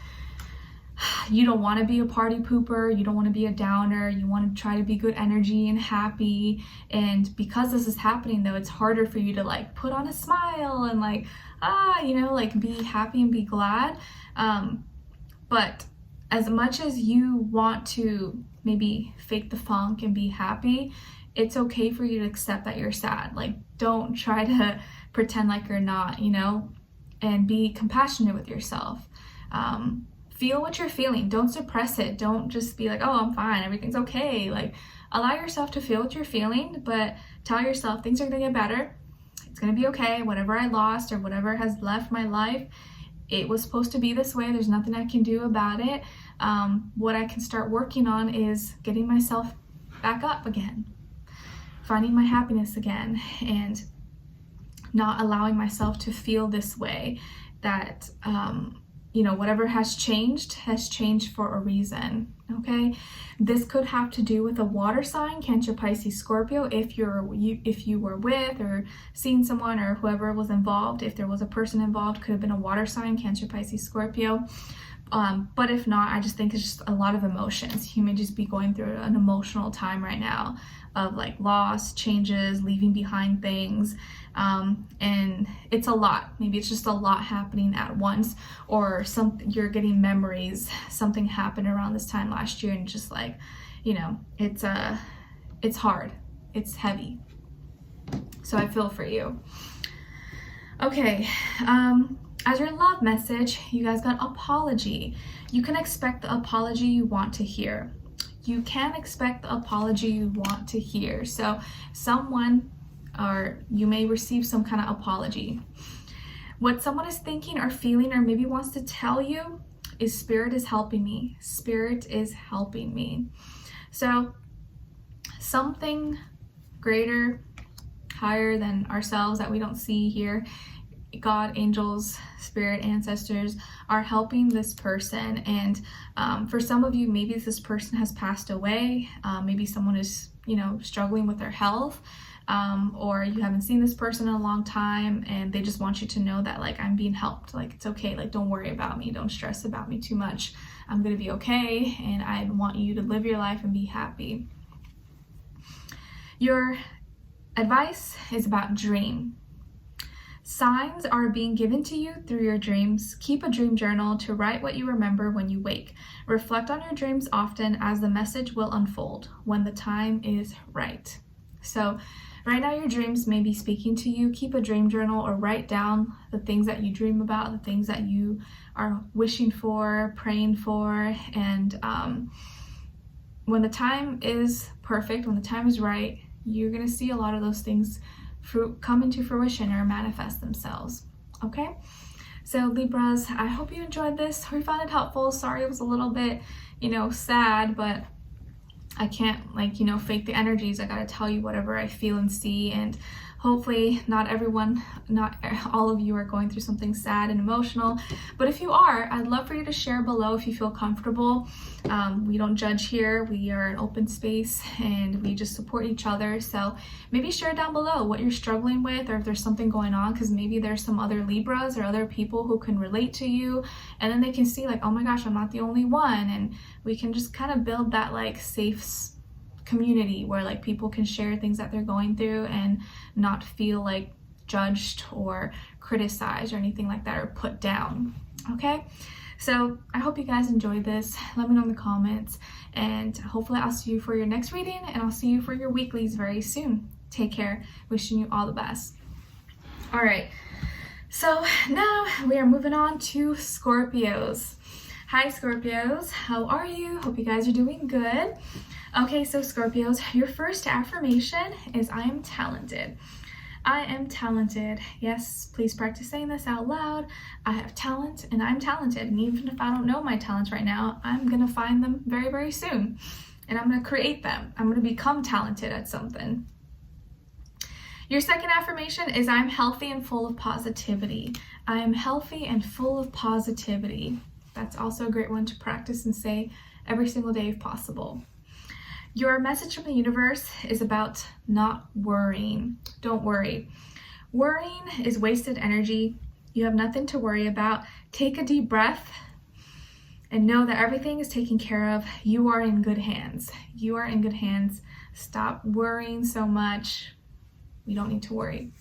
you don't want to be a party pooper, you don't want to be a downer, you want to try to be good energy and happy. And because this is happening though, it's harder for you to like put on a smile and like, you know, like be happy and be glad. But as much as you want to maybe fake the funk and be happy, it's okay for you to accept that you're sad. Like, don't try to pretend like you're not, you know, and be compassionate with yourself. Feel what you're feeling. Don't suppress it. Don't just be like, oh, I'm fine, everything's okay. Like, allow yourself to feel what you're feeling, but tell yourself things are gonna get better. It's gonna be okay. Whatever I lost or whatever has left my life, it was supposed to be this way. There's nothing I can do about it. What I can start working on is getting myself back up again, finding my happiness again, and not allowing myself to feel this way. That you know, whatever has changed for a reason. Okay, this could have to do with a water sign, Cancer, Pisces, Scorpio. If you were with or seeing someone or whoever was involved, if there was a person involved, could have been a water sign, Cancer, Pisces, Scorpio. But if not, I just think it's just a lot of emotions. You may just be going through an emotional time right now of like loss, changes, leaving behind things, and it's a lot. Maybe it's just a lot happening at once, or you're getting memories. Something happened around this time last year, and just like, you know, it's hard, it's heavy. So I feel for you. Okay. As your love message, you guys got apology. You can expect the apology you want to hear. You can expect the apology you want to hear. So someone, or you may receive some kind of apology. What someone is thinking or feeling or maybe wants to tell you is Spirit is helping me. Spirit is helping me. So something greater, higher than ourselves that we don't see here, God, angels, spirit, ancestors are helping this person. And for some of you, maybe this person has passed away. Maybe someone is, you know, struggling with their health, or you haven't seen this person in a long time and they just want you to know that like, I'm being helped. Like, it's okay. Like, don't worry about me. Don't stress about me too much. I'm going to be okay. And I want you to live your life and be happy. Your advice is about dream. Signs are being given to you through your dreams. Keep a dream journal to write what you remember when you wake. Reflect on your dreams often, as the message will unfold when the time is right. So right now your dreams may be speaking to you. Keep a dream journal or write down the things that you dream about, the things that you are wishing for, praying for, and when the time is perfect, when the time is right, you're going to see a lot of those things come into fruition or manifest themselves. Okay, so Libras, I hope you enjoyed this or you found it helpful. Sorry it was a little bit, you know, sad, but I can't, like, you know, fake the energies. I gotta tell you whatever I feel and see, and hopefully not all of you are going through something sad and emotional, but if you are, I'd love for you to share below if you feel comfortable. We don't judge here. We are an open space and we just support each other. So maybe share down below what you're struggling with, or if there's something going on, because maybe there's some other Libras or other people who can relate to you, and then they can see like, oh my gosh, I'm not the only one, and we can just kind of build that like safe community where like people can share things that they're going through and not feel like judged or criticized or anything like that, or put down. Okay, so I hope you guys enjoyed this. Let me know in the comments, and hopefully I'll see you for your next reading, and I'll see you for your weeklies very soon. Take care. Wishing you all the best. All right, so now we are moving on to Scorpios. Hi Scorpios, how are you? Hope you guys are doing good. Okay, so Scorpios, your first affirmation is I am talented. I am talented. Yes, please practice saying this out loud. I have talent and I'm talented. And even if I don't know my talents right now, I'm going to find them very, very soon. And I'm going to create them. I'm going to become talented at something. Your second affirmation is I'm healthy and full of positivity. I am healthy and full of positivity. That's also a great one to practice and say every single day if possible. Your message from the universe is about not worrying. Don't worry. Worrying is wasted energy. You have nothing to worry about. Take a deep breath and know that everything is taken care of. You are in good hands. You are in good hands. Stop worrying so much. We don't need to worry.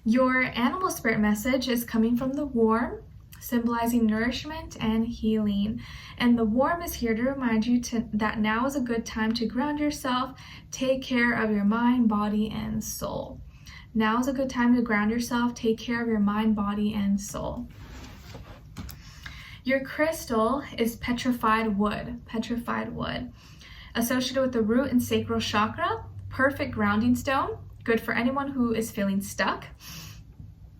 Your animal spirit message is coming from the worm, symbolizing nourishment and healing. And the worm is here to remind you that now is a good time to ground yourself, take care of your mind, body, and soul. Now is a good time to ground yourself, take care of your mind, body, and soul. Your crystal is petrified wood. Petrified wood. Associated with the root and sacral chakra, perfect grounding stone, good for anyone who is feeling stuck.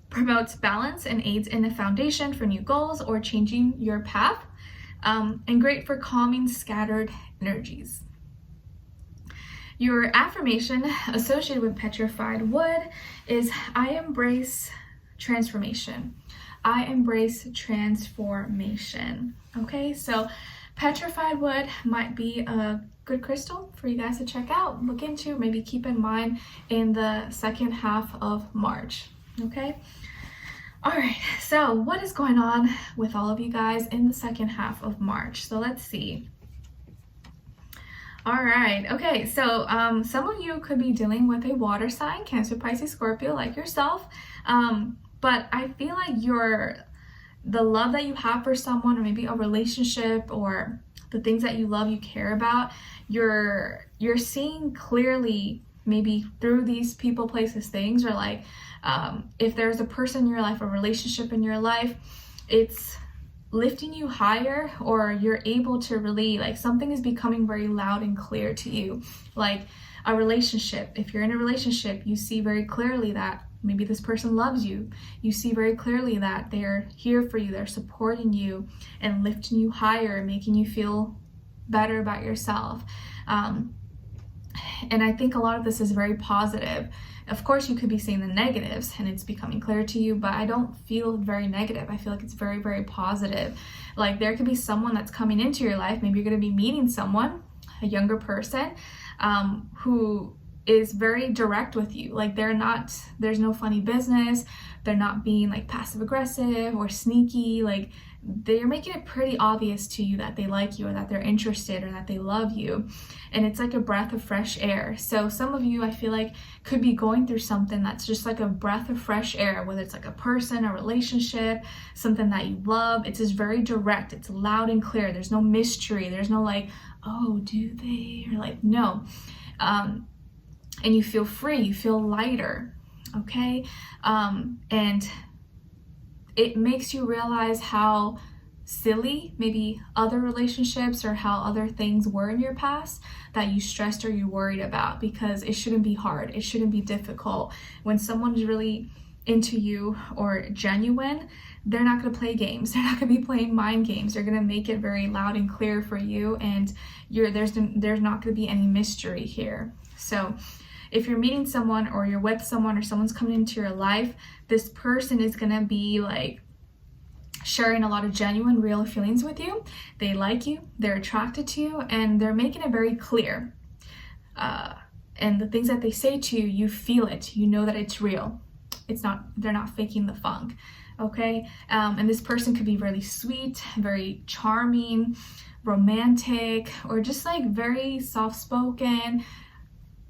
Promotes balance and aids in the foundation for new goals or changing your path, and great for calming scattered energies. Your affirmation associated with petrified wood is I embrace transformation. I embrace transformation. Okay, so petrified wood might be a good crystal for you guys to check out, look into, maybe keep in mind in the second half of March. Okay. All right. So what is going on with all of you guys in the second half of March? So let's see. All right. Okay. So some of you could be dealing with a water sign, Cancer, Pisces, Scorpio, like yourself. But I feel like the love that you have for someone, or maybe a relationship, or the things that you love, you care about, you're seeing clearly, maybe through these people, places, things, or like if there's a person in your life, a relationship in your life, it's lifting you higher, or you're able to really, like, something is becoming very loud and clear to you. Like a relationship, if you're in a relationship, you see very clearly that maybe this person loves you. You see very clearly that they're here for you, they're supporting you and lifting you higher, making you feel better about yourself. And I think a lot of this is very positive. Of course, you could be seeing the negatives and it's becoming clear to you, but I don't feel very negative. I feel like it's very, very positive. Like there could be someone that's coming into your life. Maybe you're going to be meeting someone, a younger person, who is very direct with you. Like there's no funny business. They're not being like passive aggressive or sneaky. Like they're making it pretty obvious to you that they like you, or that they're interested, or that they love you. And it's like a breath of fresh air. So some of you, I feel like, could be going through something that's just like a breath of fresh air, whether it's like a person, a relationship, something that you love. It's just very direct. It's loud and clear. There's no mystery. There's no like, oh, do they? Or like, no. And you feel free. You feel lighter. Okay? And it makes you realize how silly maybe other relationships or how other things were in your past that you stressed or you worried about, because it shouldn't be hard. It shouldn't be difficult. When someone's really into you or genuine, they're not going to play games. They're not going to be playing mind games. They're going to make it very loud and clear for you, and there's not going to be any mystery here. So if you're meeting someone, or you're with someone, or someone's coming into your life, this person is going to be like sharing a lot of genuine, real feelings with you. They like you, they're attracted to you, and they're making it very clear. And the things that they say to you, you feel it. You know that it's real. They're not faking the funk. Okay? And this person could be really sweet, very charming, romantic, or just like very soft-spoken,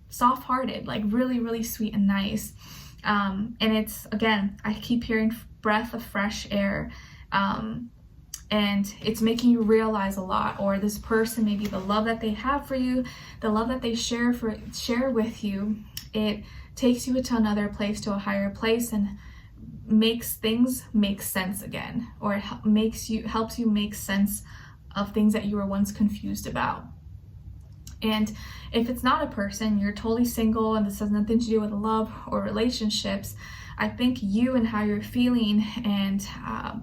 soft-hearted, like really, really sweet and nice. And it's, again, I keep hearing breath of fresh air, and it's making you realize a lot. Or this person, maybe the love that they have for you, the love that they share with you, it takes you to another place, to a higher place, and makes things make sense again, or it helps you make sense of things that you were once confused about. And if it's not a person, you're totally single and this has nothing to do with love or relationships, I think you and how you're feeling and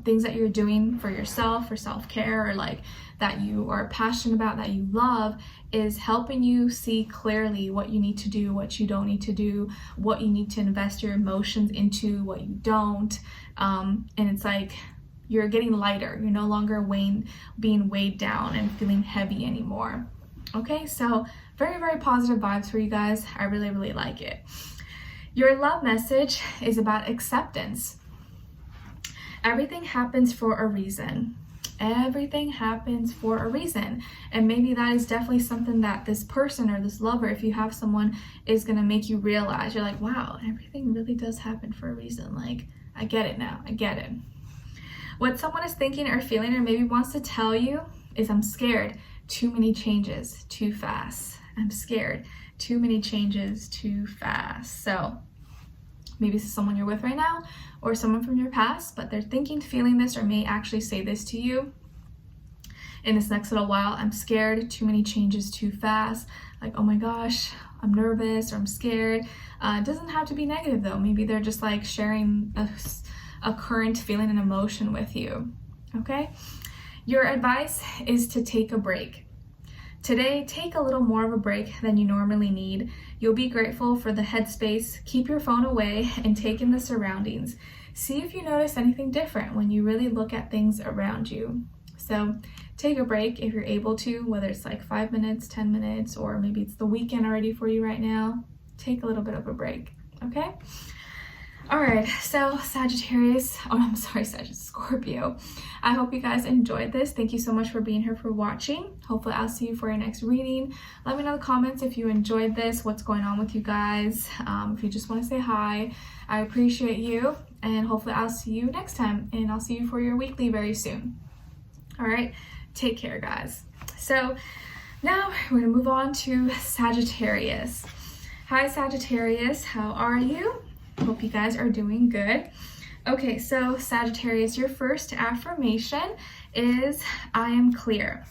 things that you're doing for yourself, for self-care, or like that you are passionate about, that you love, is helping you see clearly what you need to do, what you don't need to do, what you need to invest your emotions into, what you don't. And it's like you're getting lighter. You're no longer being weighed down and feeling heavy anymore. Okay, so very, very positive vibes for you guys. I really, really like it. Your love message is about acceptance. Everything happens for a reason. Everything happens for a reason. And maybe that is definitely something that this person or this lover, if you have someone, is going to make you realize. You're like, wow, everything really does happen for a reason. Like, I get it now. I get it. What someone is thinking or feeling or maybe wants to tell you is, I'm scared. Too many changes too fast. I'm scared. Too many changes too fast. So maybe this is someone you're with right now or someone from your past, but they're thinking, feeling this, or may actually say this to you in this next little while. I'm scared. Too many changes too fast. Like, oh my gosh, I'm nervous or I'm scared. It doesn't have to be negative though. Maybe they're just like sharing a current feeling and emotion with you. Okay? Your advice is to take a break. Today, take a little more of a break than you normally need. You'll be grateful for the headspace. Keep your phone away and take in the surroundings. See if you notice anything different when you really look at things around you. So take a break if you're able to, whether it's like 5 minutes, 10 minutes, or maybe it's the weekend already for you right now. Take a little bit of a break, okay? All right, so Sagittarius, Scorpio. I hope you guys enjoyed this. Thank you so much for being here, for watching. Hopefully I'll see you for your next reading. Let me know in the comments if you enjoyed this, what's going on with you guys. If you just want to say hi, I appreciate you. And hopefully I'll see you next time, and I'll see you for your weekly very soon. All right, take care, guys. So now we're gonna move on to Sagittarius. Hi, Sagittarius, how are you? Hope you guys are doing good. Okay, so Sagittarius, your first affirmation is, I am clear.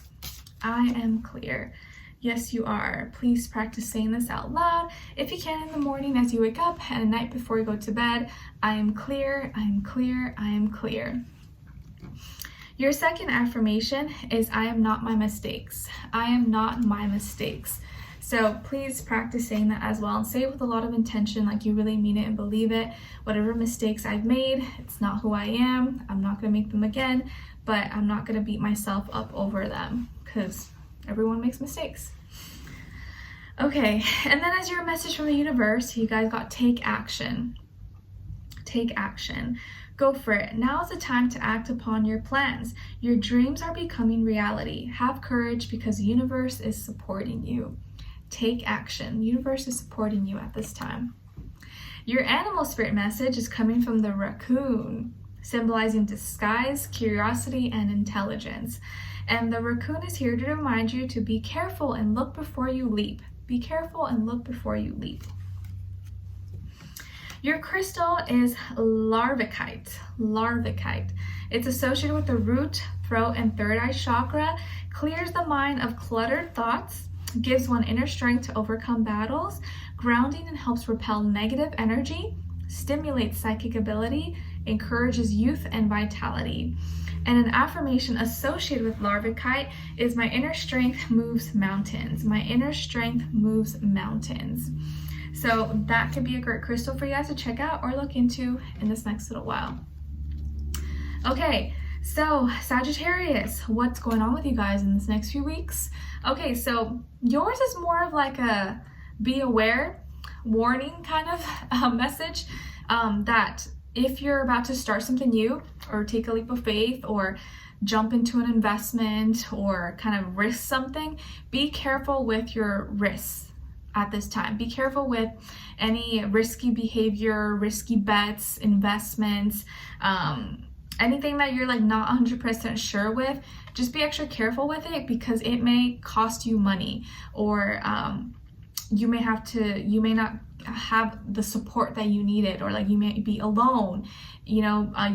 I am clear. Yes, you are. Please practice saying this out loud if you can in the morning as you wake up, and at night before you go to bed. I am clear, I am clear, I am clear. Your second affirmation is, I am not my mistakes. I am not my mistakes. So please practice saying that as well, and say it with a lot of intention, like you really mean it and believe it. Whatever mistakes I've made, it's not who I am. I'm not going to make them again, but I'm not going to beat myself up over them, because everyone makes mistakes. Okay, and then as your message from the universe, you guys got take action. Take action. Go for it. Now is the time to act upon your plans. Your dreams are becoming reality. Have courage, because the universe is supporting you. Take action. The universe is supporting you at this time. Your animal spirit message is coming from the raccoon, symbolizing disguise, curiosity, and intelligence. And the raccoon is here to remind you to be careful and look before you leap. Be careful and look before you leap. Your crystal is larvikite. Larvikite. It's associated with the root, throat, and third eye chakra. Clears the mind of cluttered thoughts. Gives one inner strength to overcome battles. Grounding and helps repel negative energy. Stimulates psychic ability. Encourages youth and vitality. And an affirmation associated with larvikite is, my inner strength moves mountains. My inner strength moves mountains. So that could be a great crystal for you guys to check out or look into in this next little while. Okay, so Sagittarius, what's going on with you guys in this next few weeks? Okay, so yours is more of like a be aware, warning kind of message, that if you're about to start something new or take a leap of faith or jump into an investment or kind of risk something, be careful with your risks at this time. Be careful with any risky behavior, risky bets, investments, anything that you're like not 100% sure with. Just be extra careful with it, because it may cost you money, or you may not have the support that you needed, or like you may be alone, you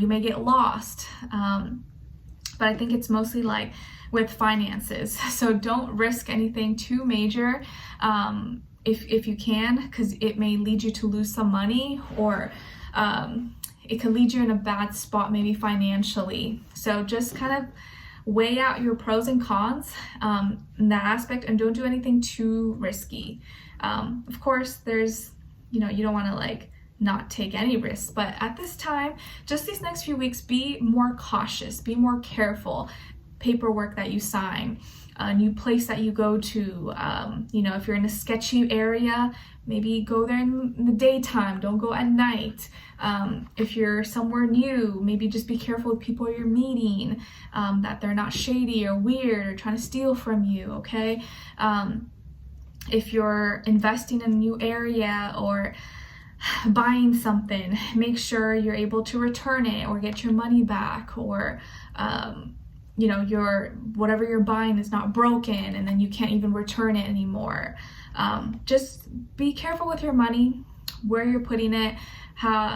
may get lost. But I think it's mostly like with finances. So don't risk anything too major if you can, because it may lead you to lose some money, or it could lead you in a bad spot, maybe financially. So just kind of weigh out your pros and cons in that aspect, and don't do anything too risky. Of course, there's, you don't want to like not take any risks, but at this time, just these next few weeks, be more cautious, be more careful. Paperwork that you sign, a new place that you go to, if you're in a sketchy area, maybe go there in the daytime, don't go at night. If you're somewhere new, maybe just be careful with people you're meeting, that they're not shady or weird or trying to steal from you, okay? If you're investing in a new area or buying something, make sure you're able to return it or get your money back, or whatever you're buying is not broken and then you can't even return it anymore. Just be careful with your money, where you're putting it,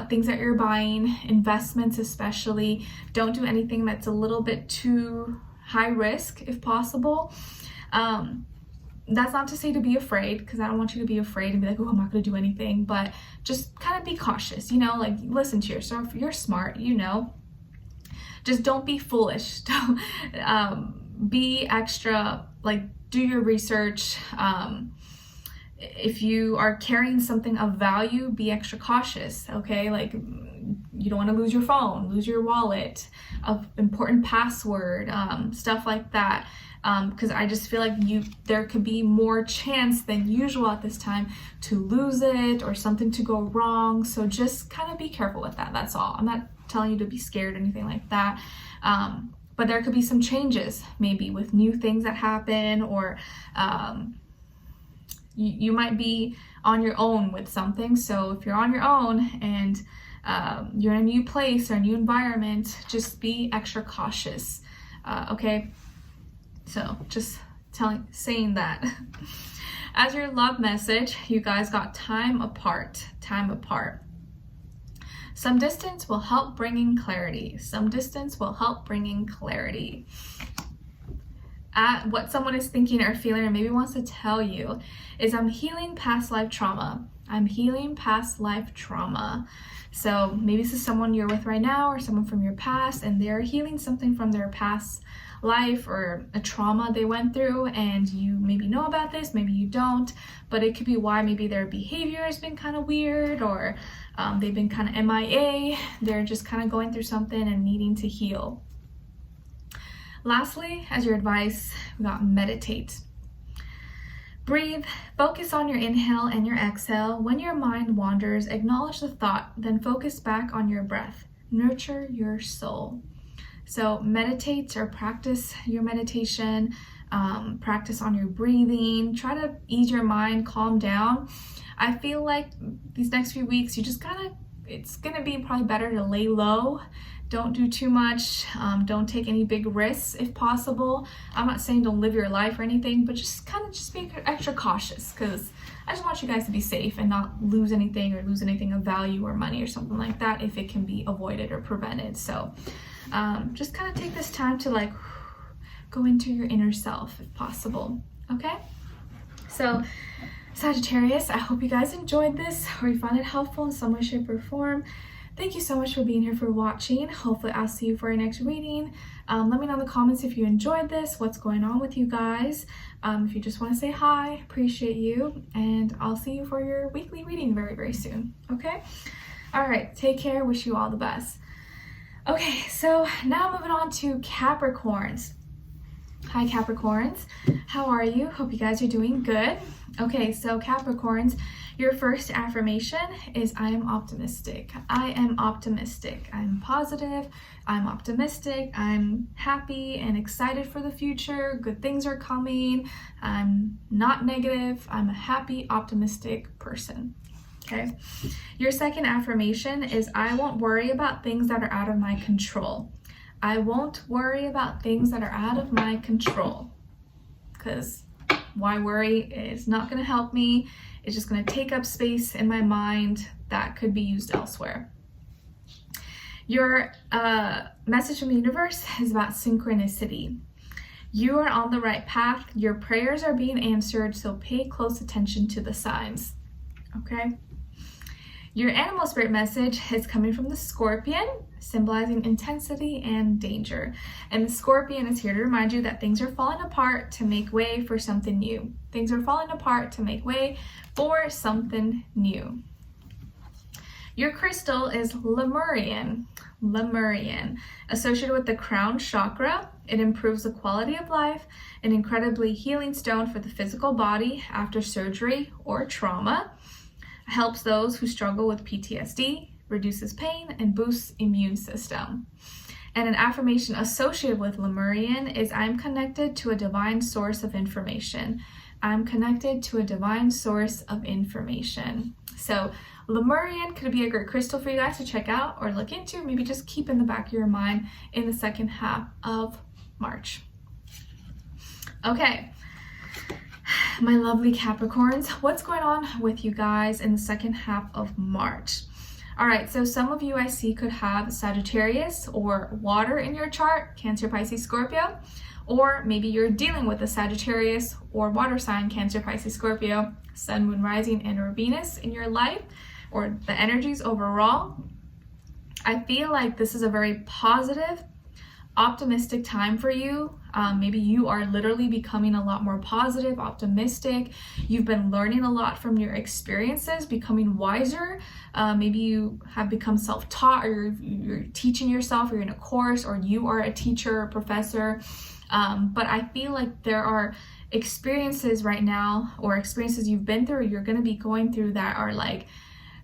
things that you're buying, investments especially. Don't do anything that's a little bit too high risk if possible. That's not to say to be afraid, because I don't want you to be afraid and be like, oh, I'm not going to do anything, but just kind of be cautious, like listen to yourself. You're smart, just don't be foolish. Don't be extra, like do your research. If you are carrying something of value, be extra cautious, okay? Like you don't want to lose your phone, lose your wallet, an important password, stuff like that. Because I just feel like there could be more chance than usual at this time to lose it or something to go wrong. So just kind of be careful with that. That's all. I'm not telling you to be scared or anything like that. But there could be some changes, maybe with new things that happen, or you might be on your own with something. So if you're on your own and you're in a new place or a new environment, just be extra cautious, okay? So just saying that. As your love message, you guys got time apart. Some distance will help bringing clarity. What someone is thinking or feeling or maybe wants to tell you is, I'm healing past life trauma. So maybe this is someone you're with right now or someone from your past, and they're healing something from their past life or a trauma they went through, and you maybe know about this, maybe you don't, but it could be why maybe their behavior has been kind of weird, or they've been kind of MIA. They're just kind of going through something and needing to heal. Lastly, as your advice, we got meditate. Breathe, focus on your inhale and your exhale. When your mind wanders, acknowledge the thought, then focus back on your breath. Nurture your soul. So meditate or practice your meditation, practice on your breathing, try to ease your mind, calm down. I feel like these next few weeks, it's gonna be probably better to lay low. Don't do too much, don't take any big risks if possible. I'm not saying don't live your life or anything, but just be extra cautious, because I just want you guys to be safe and not lose anything of value or money or something like that if it can be avoided or prevented. So just kind of take this time to go into your inner self if possible, okay? So Sagittarius, I hope you guys enjoyed this or you found it helpful in some way, shape, or form. Thank you so much for being here, for watching. Hopefully I'll see you for our next reading. Let me know in the comments if you enjoyed this, what's going on with you guys. If you just want to say hi, appreciate you. And I'll see you for your weekly reading very, very soon. Okay? All right. Take care. Wish you all the best. Okay. So now moving on to Capricorns. Hi, Capricorns. How are you? Hope you guys are doing good. Okay. So Capricorns, your first affirmation is, I am optimistic. I am optimistic. I'm positive. I'm optimistic. I'm happy and excited for the future. Good things are coming. I'm not negative. I'm a happy, optimistic person. Okay. Your second affirmation is, I won't worry about things that are out of my control. I won't worry about things that are out of my control. Because why worry? It's not going to help me. It's just going to take up space in my mind that could be used elsewhere. Your message from the universe is about synchronicity. You are on the right path. Your prayers are being answered, so pay close attention to the signs. Okay? Your animal spirit message is coming from the Scorpion, symbolizing intensity and danger. And the Scorpion is here to remind you that things are falling apart to make way for something new. Things are falling apart to make way for something new. Your crystal is Lemurian. Lemurian, associated with the crown chakra. It improves the quality of life, an incredibly healing stone for the physical body after surgery or trauma. Helps those who struggle with PTSD, reduces pain, and boosts immune system. And an affirmation associated with Lemurian is, I'm connected to a divine source of information. I'm connected to a divine source of information. So Lemurian could be a great crystal for you guys to check out or look into, maybe just keep in the back of your mind in the second half of March. Okay, my lovely Capricorns, what's going on with you guys in the second half of March? All right, so some of you I see could have Sagittarius or water in your chart, Cancer, Pisces, Scorpio, or maybe you're dealing with a Sagittarius or water sign, Cancer, Pisces, Scorpio, Sun, Moon, Rising, and or Venus in your life, or the energies overall. I feel like this is a very positive, optimistic time for you. Maybe you are literally becoming a lot more positive, optimistic. You've been learning a lot from your experiences, becoming wiser. Maybe you have become self-taught, or you're teaching yourself, or you're in a course, or you are a teacher or professor. But I feel like there are experiences right now, or experiences you've been through, you're going to be going through, that are like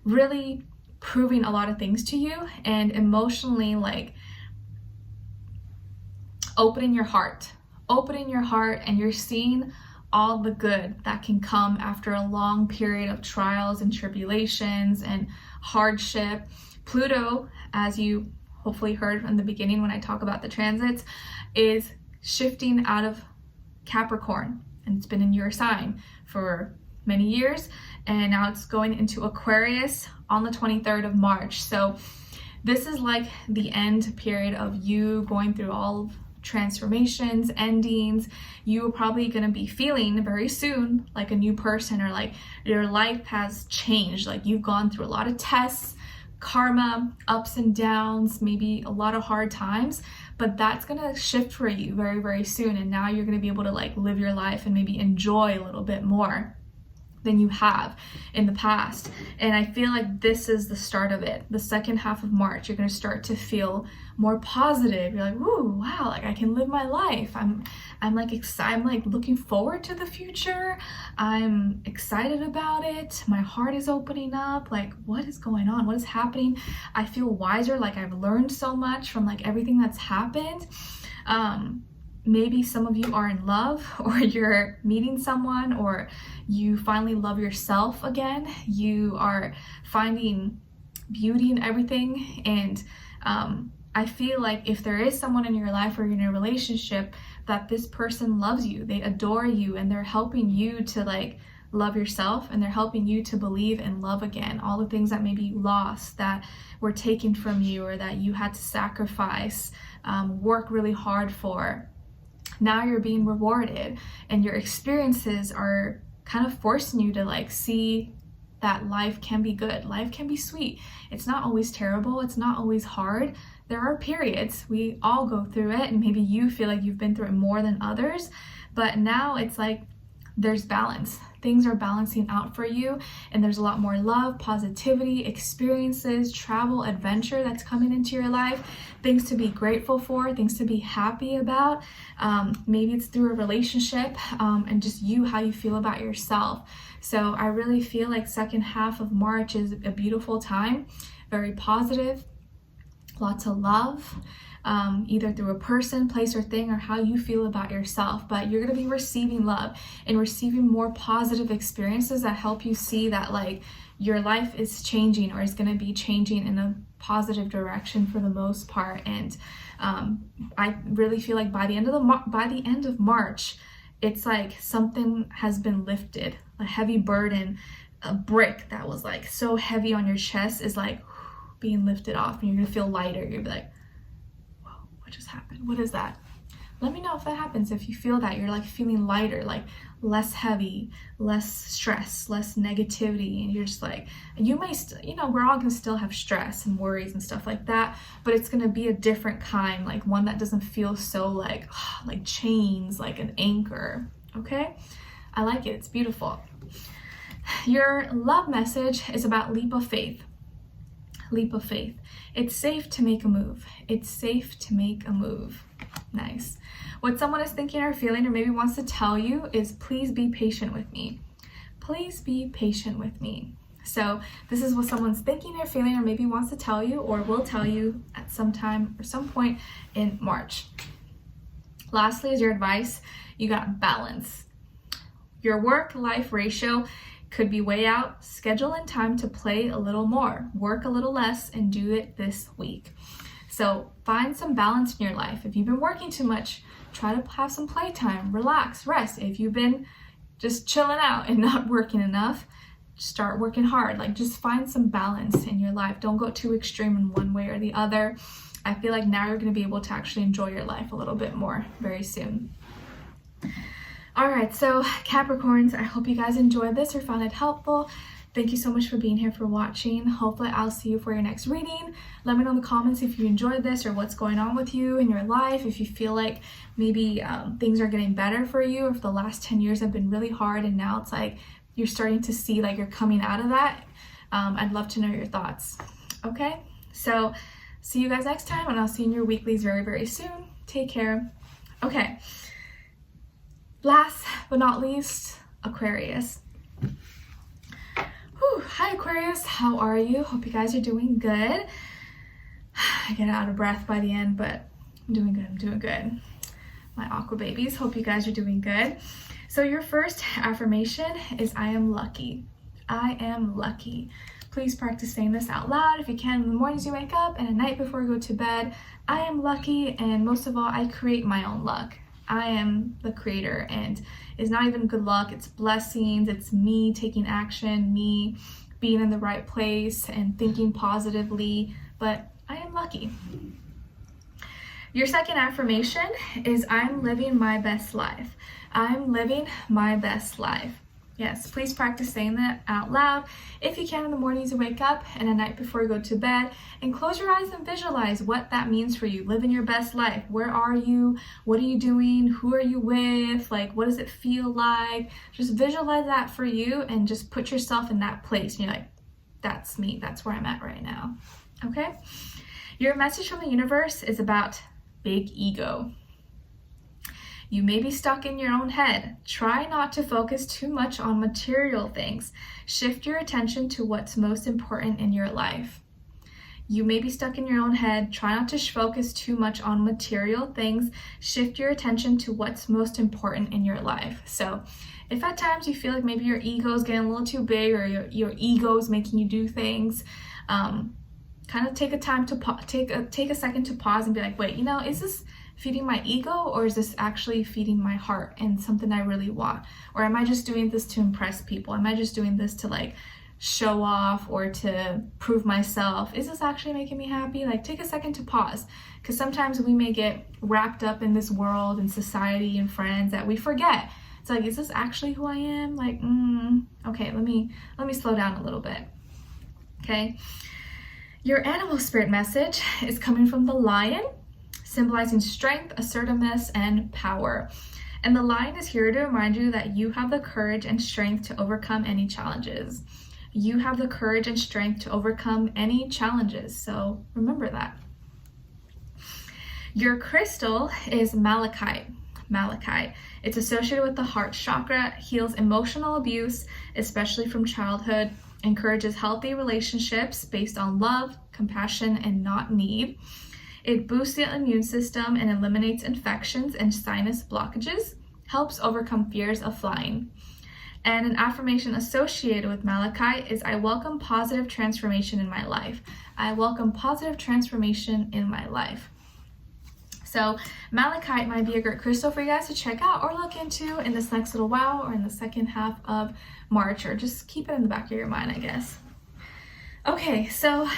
really proving a lot of things to you, and emotionally like opening your heart, and you're seeing all the good that can come after a long period of trials and tribulations and hardship. Pluto, as you hopefully heard from the beginning when I talk about the transits, is shifting out of Capricorn, and it's been in your sign for many years, and now it's going into Aquarius on the 23rd of March. So this is like the end period of you going through all of transformations, endings. You are probably going to be feeling very soon like a new person, or like your life has changed. Like you've gone through a lot of tests, karma, ups and downs, maybe a lot of hard times, but that's going to shift for you very, very soon. And now you're going to be able to like live your life and maybe enjoy a little bit more than you have in the past. And I feel like this is the start of it. The second half of March, you're going to start to feel more positive. You're like, ooh, wow, like I can live my life. I'm like excited. I'm like looking forward to the future. I'm excited about it. My heart is opening up. Like, what is going on? What is happening? I feel wiser. Like I've learned so much from like everything that's happened. Maybe some of you are in love, or you're meeting someone, or you finally love yourself again. You are finding beauty in everything. And I feel like if there is someone in your life, or you're in a relationship, that this person loves you, they adore you, and they're helping you to like love yourself, and they're helping you to believe in love again. All the things that maybe you lost, that were taken from you, or that you had to sacrifice, work really hard for. Now you're being rewarded, and your experiences are kind of forcing you to like see that life can be good, life can be sweet. It's not always terrible, it's not always hard. There are periods, we all go through it, and maybe you feel like you've been through it more than others, but now it's like there's balance. Things are balancing out for you, and there's a lot more love, positivity, experiences, travel, adventure that's coming into your life, things to be grateful for, things to be happy about. Maybe it's through a relationship, and just you, how you feel about yourself. So I really feel like second half of March is a beautiful time, very positive, lots of love. Either through a person, place, or thing, or how you feel about yourself. But you're going to be receiving love and receiving more positive experiences that help you see that like your life is changing, or is going to be changing in a positive direction for the most part. And I really feel like by the end of March, it's like something has been lifted. A heavy burden, a brick that was like so heavy on your chest is like being lifted off, and you're going to feel lighter. You'll be like, what just happened? What is that? Let me know if that happens, if you feel that you're like feeling lighter, like less heavy, less stress, less negativity, and you're just like, you may you know, we're all gonna still have stress and worries and stuff like that, but it's gonna be a different kind, like one that doesn't feel so like chains, like an anchor. Okay, I like it. It's beautiful. Your love message is about leap of faith. Leap of faith. It's safe to make a move. It's safe to make a move. Nice. What someone is thinking or feeling or maybe wants to tell you is, please be patient with me. Please be patient with me. So this is what someone's thinking or feeling or maybe wants to tell you or will tell you at some time or some point in March. Lastly, is your advice, you got balance. Your work-life ratio could be way out. Schedule in time to play a little more, work a little less, and do it this week. So find some balance in your life. If you've been working too much, try to have some playtime, relax, rest. If you've been just chilling out and not working enough, start working hard. Like, just find some balance in your life. Don't go too extreme in one way or the other. I feel like now you're going to be able to actually enjoy your life a little bit more very soon. All right, so Capricorns, I hope you guys enjoyed this or found it helpful. Thank you so much for being here, for watching. Hopefully I'll see you for your next reading. Let me know in the comments if you enjoyed this or what's going on with you in your life. If you feel like maybe things are getting better for you, if the last 10 years have been really hard and now it's like you're starting to see like you're coming out of that. I'd love to know your thoughts. Okay, so see you guys next time, and I'll see you in your weeklies very, very soon. Take care. Okay. Last but not least, Aquarius. Whew. Hi Aquarius, how are you? Hope you guys are doing good. I get out of breath by the end, but I'm doing good, I'm doing good. My aqua babies, hope you guys are doing good. So your first affirmation is, I am lucky. I am lucky. Please practice saying this out loud if you can in the mornings you wake up and at night before you go to bed. I am lucky, and most of all, I create my own luck. I am the creator, and it's not even good luck, it's blessings, it's me taking action, me being in the right place and thinking positively, but I am lucky. Your second affirmation is, I'm living my best life. I'm living my best life. Yes, please practice saying that out loud if you can in the mornings you wake up and at night before you go to bed, and close your eyes and visualize what that means for you. Living your best life. Where are you? What are you doing? Who are you with? Like, what does it feel like? Just visualize that for you and just put yourself in that place. And you're like, that's me. That's where I'm at right now. Okay? Your message from the universe is about big ego. You may be stuck in your own head. Try not to focus too much on material things. Shift your attention to what's most important in your life. You may be stuck in your own head. Try not to focus too much on material things. Shift your attention to what's most important in your life. So if at times you feel like maybe your ego is getting a little too big, or your ego is making you do things, kind of take a time to take a second to pause and be like, wait, you know, is this feeding my ego, or is this actually feeding my heart and something I really want? Or am I just doing this to impress people? Am I just doing this to like show off or to prove myself? Is this actually making me happy? Like, take a second to pause, because sometimes we may get wrapped up in this world and society and friends that we forget. It's like, is this actually who I am? Like, okay, let me slow down a little bit. Okay. Your animal spirit message is coming from the lion, symbolizing strength, assertiveness, and power. And the lion is here to remind you that you have the courage and strength to overcome any challenges. You have the courage and strength to overcome any challenges. So remember that. Your crystal is malachite. Malachite. It's associated with the heart chakra, heals emotional abuse, especially from childhood, encourages healthy relationships based on love, compassion, and not need. It boosts the immune system and eliminates infections and sinus blockages, helps overcome fears of flying. And an affirmation associated with malachite is, I welcome positive transformation in my life. I welcome positive transformation in my life. So malachite might be a great crystal for you guys to check out or look into in this next little while, or in the second half of March, or just keep it in the back of your mind, I guess. Okay, so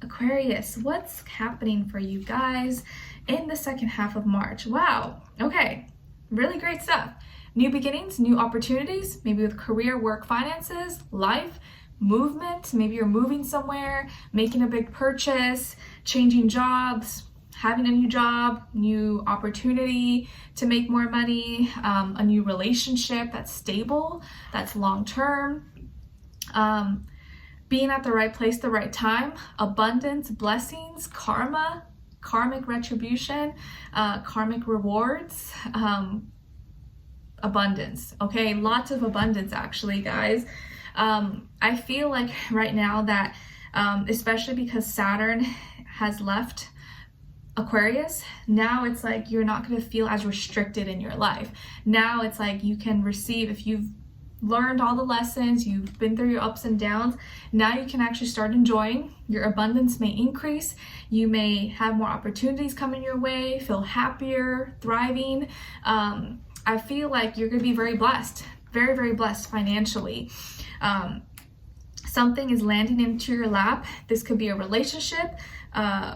Aquarius, what's happening for you guys in the second half of March? Wow, Okay, really great stuff. New beginnings, new opportunities, maybe with career, work, finances, life, movement. Maybe you're moving somewhere, making a big purchase, changing jobs, having a new job, new opportunity to make more money, a new relationship that's stable, that's long-term, being at the right place, the right time, abundance, blessings, karma, karmic retribution, karmic rewards, abundance. Okay, lots of abundance actually, guys. I feel like right now that, especially because Saturn has left Aquarius, now it's like you're not going to feel as restricted in your life. Now it's like you can receive, if you've learned all the lessons, you've been through your ups and downs, now you can actually start enjoying. Your abundance may increase, you may have more opportunities coming your way, feel happier, thriving. I feel like you're going to be very blessed, very, very blessed financially. Something is landing into your lap. This could be a relationship,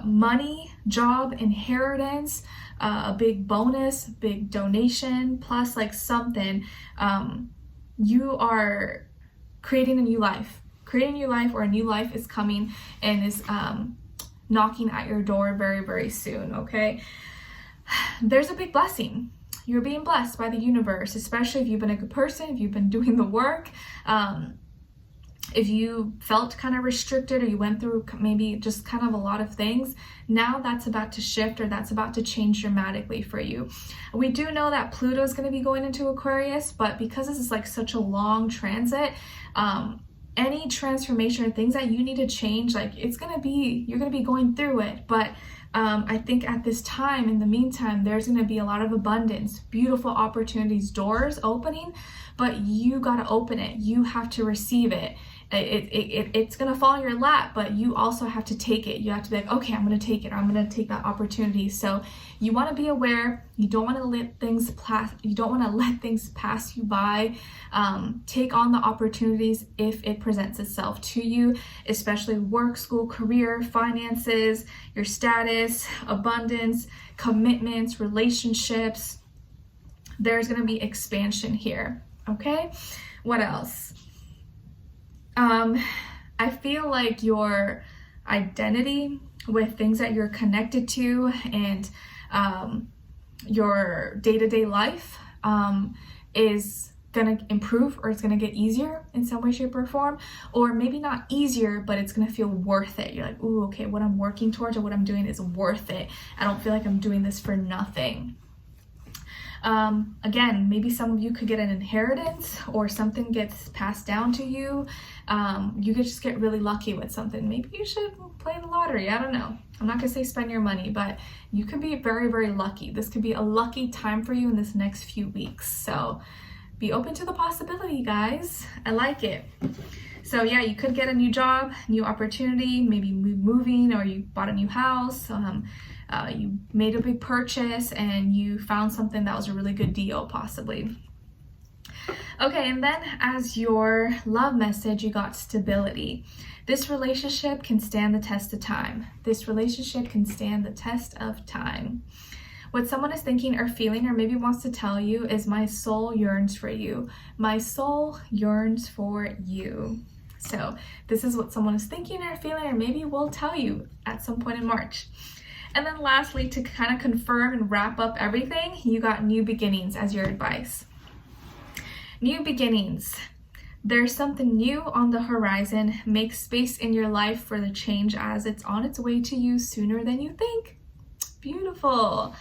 money, job, inheritance, a big bonus, big donation, plus like something. You are creating a new life. Creating a new life, or a new life is coming and is knocking at your door very, very soon, okay? There's a big blessing. You're being blessed by the universe, especially if you've been a good person, if you've been doing the work. If you felt kind of restricted, or you went through maybe just kind of a lot of things, now that's about to shift, or that's about to change dramatically for you. We do know that Pluto is going to be going into Aquarius, but because this is like such a long transit, any transformation or things that you need to change, like you're going to be going through it. But I think at this time, in the meantime, there's going to be a lot of abundance, beautiful opportunities, doors opening, but you got to open it. You have to receive it. It's going to fall in your lap, but you also have to take it. You have to be like, okay, I'm going to take it. I'm going to take that opportunity. So you want to be aware. You don't want to let things pass you by. Take on the opportunities if it presents itself to you, especially work, school, career, finances, your status, abundance, commitments, relationships. There's going to be expansion here. Okay, what else? I feel like your identity with things that you're connected to, and your day-to-day life is gonna improve, or it's gonna get easier in some way, shape, or form. Or maybe not easier, but it's gonna feel worth it. You're like, ooh, okay, what I'm working towards or what I'm doing is worth it. I don't feel like I'm doing this for nothing. Again, maybe some of you could get an inheritance, or something gets passed down to you. You could just get really lucky with something. Maybe you should play the lottery. I don't know. I'm not gonna say spend your money, but you could be very, very lucky. This could be a lucky time for you in this next few weeks. So be open to the possibility, guys. I like it. So yeah, you could get a new job, new opportunity, maybe moving, or you bought a new house. You made a big purchase and you found something that was a really good deal, possibly. Okay, and then as your love message, you got stability. This relationship can stand the test of time. This relationship can stand the test of time. What someone is thinking or feeling, or maybe wants to tell you, is my soul yearns for you. My soul yearns for you. So this is what someone is thinking or feeling, or maybe will tell you at some point in March. And then lastly, to kind of confirm and wrap up everything, you got new beginnings as your advice. New beginnings. There's something new on the horizon. Make space in your life for the change, as it's on its way to you sooner than you think. Beautiful.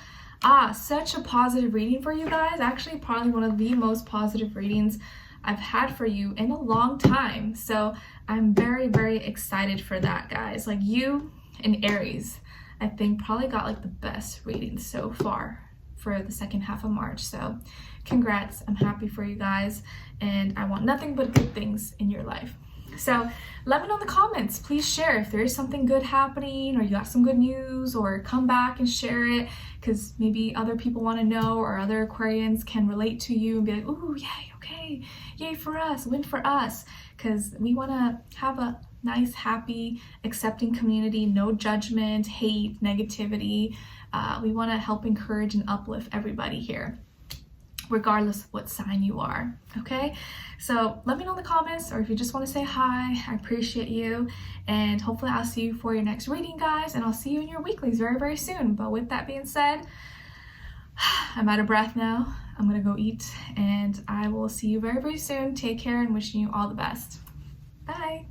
Such a positive reading for you guys. Actually, probably one of the most positive readings I've had for you in a long time. So I'm very, very excited for that, guys. Like, you and Aries, I think probably got like the best readings so far for the second half of March. So congrats. I'm happy for you guys, and I want nothing but good things in your life. So let me know in the comments. Please share if there is something good happening, or you got some good news, or come back and share it, because maybe other people want to know, or other Aquarians can relate to you and be like, ooh, yay, okay, yay for us, win for us, because we want to have a nice, happy, accepting community. No judgment, hate, negativity. We want to help encourage and uplift everybody here, regardless of what sign you are, okay? So let me know in the comments, or if you just want to say hi, I appreciate you. And hopefully I'll see you for your next reading, guys, and I'll see you in your weeklies very, very soon. But with that being said, I'm out of breath now. I'm gonna go eat, and I will see you very, very soon. Take care, and wishing you all the best. Bye.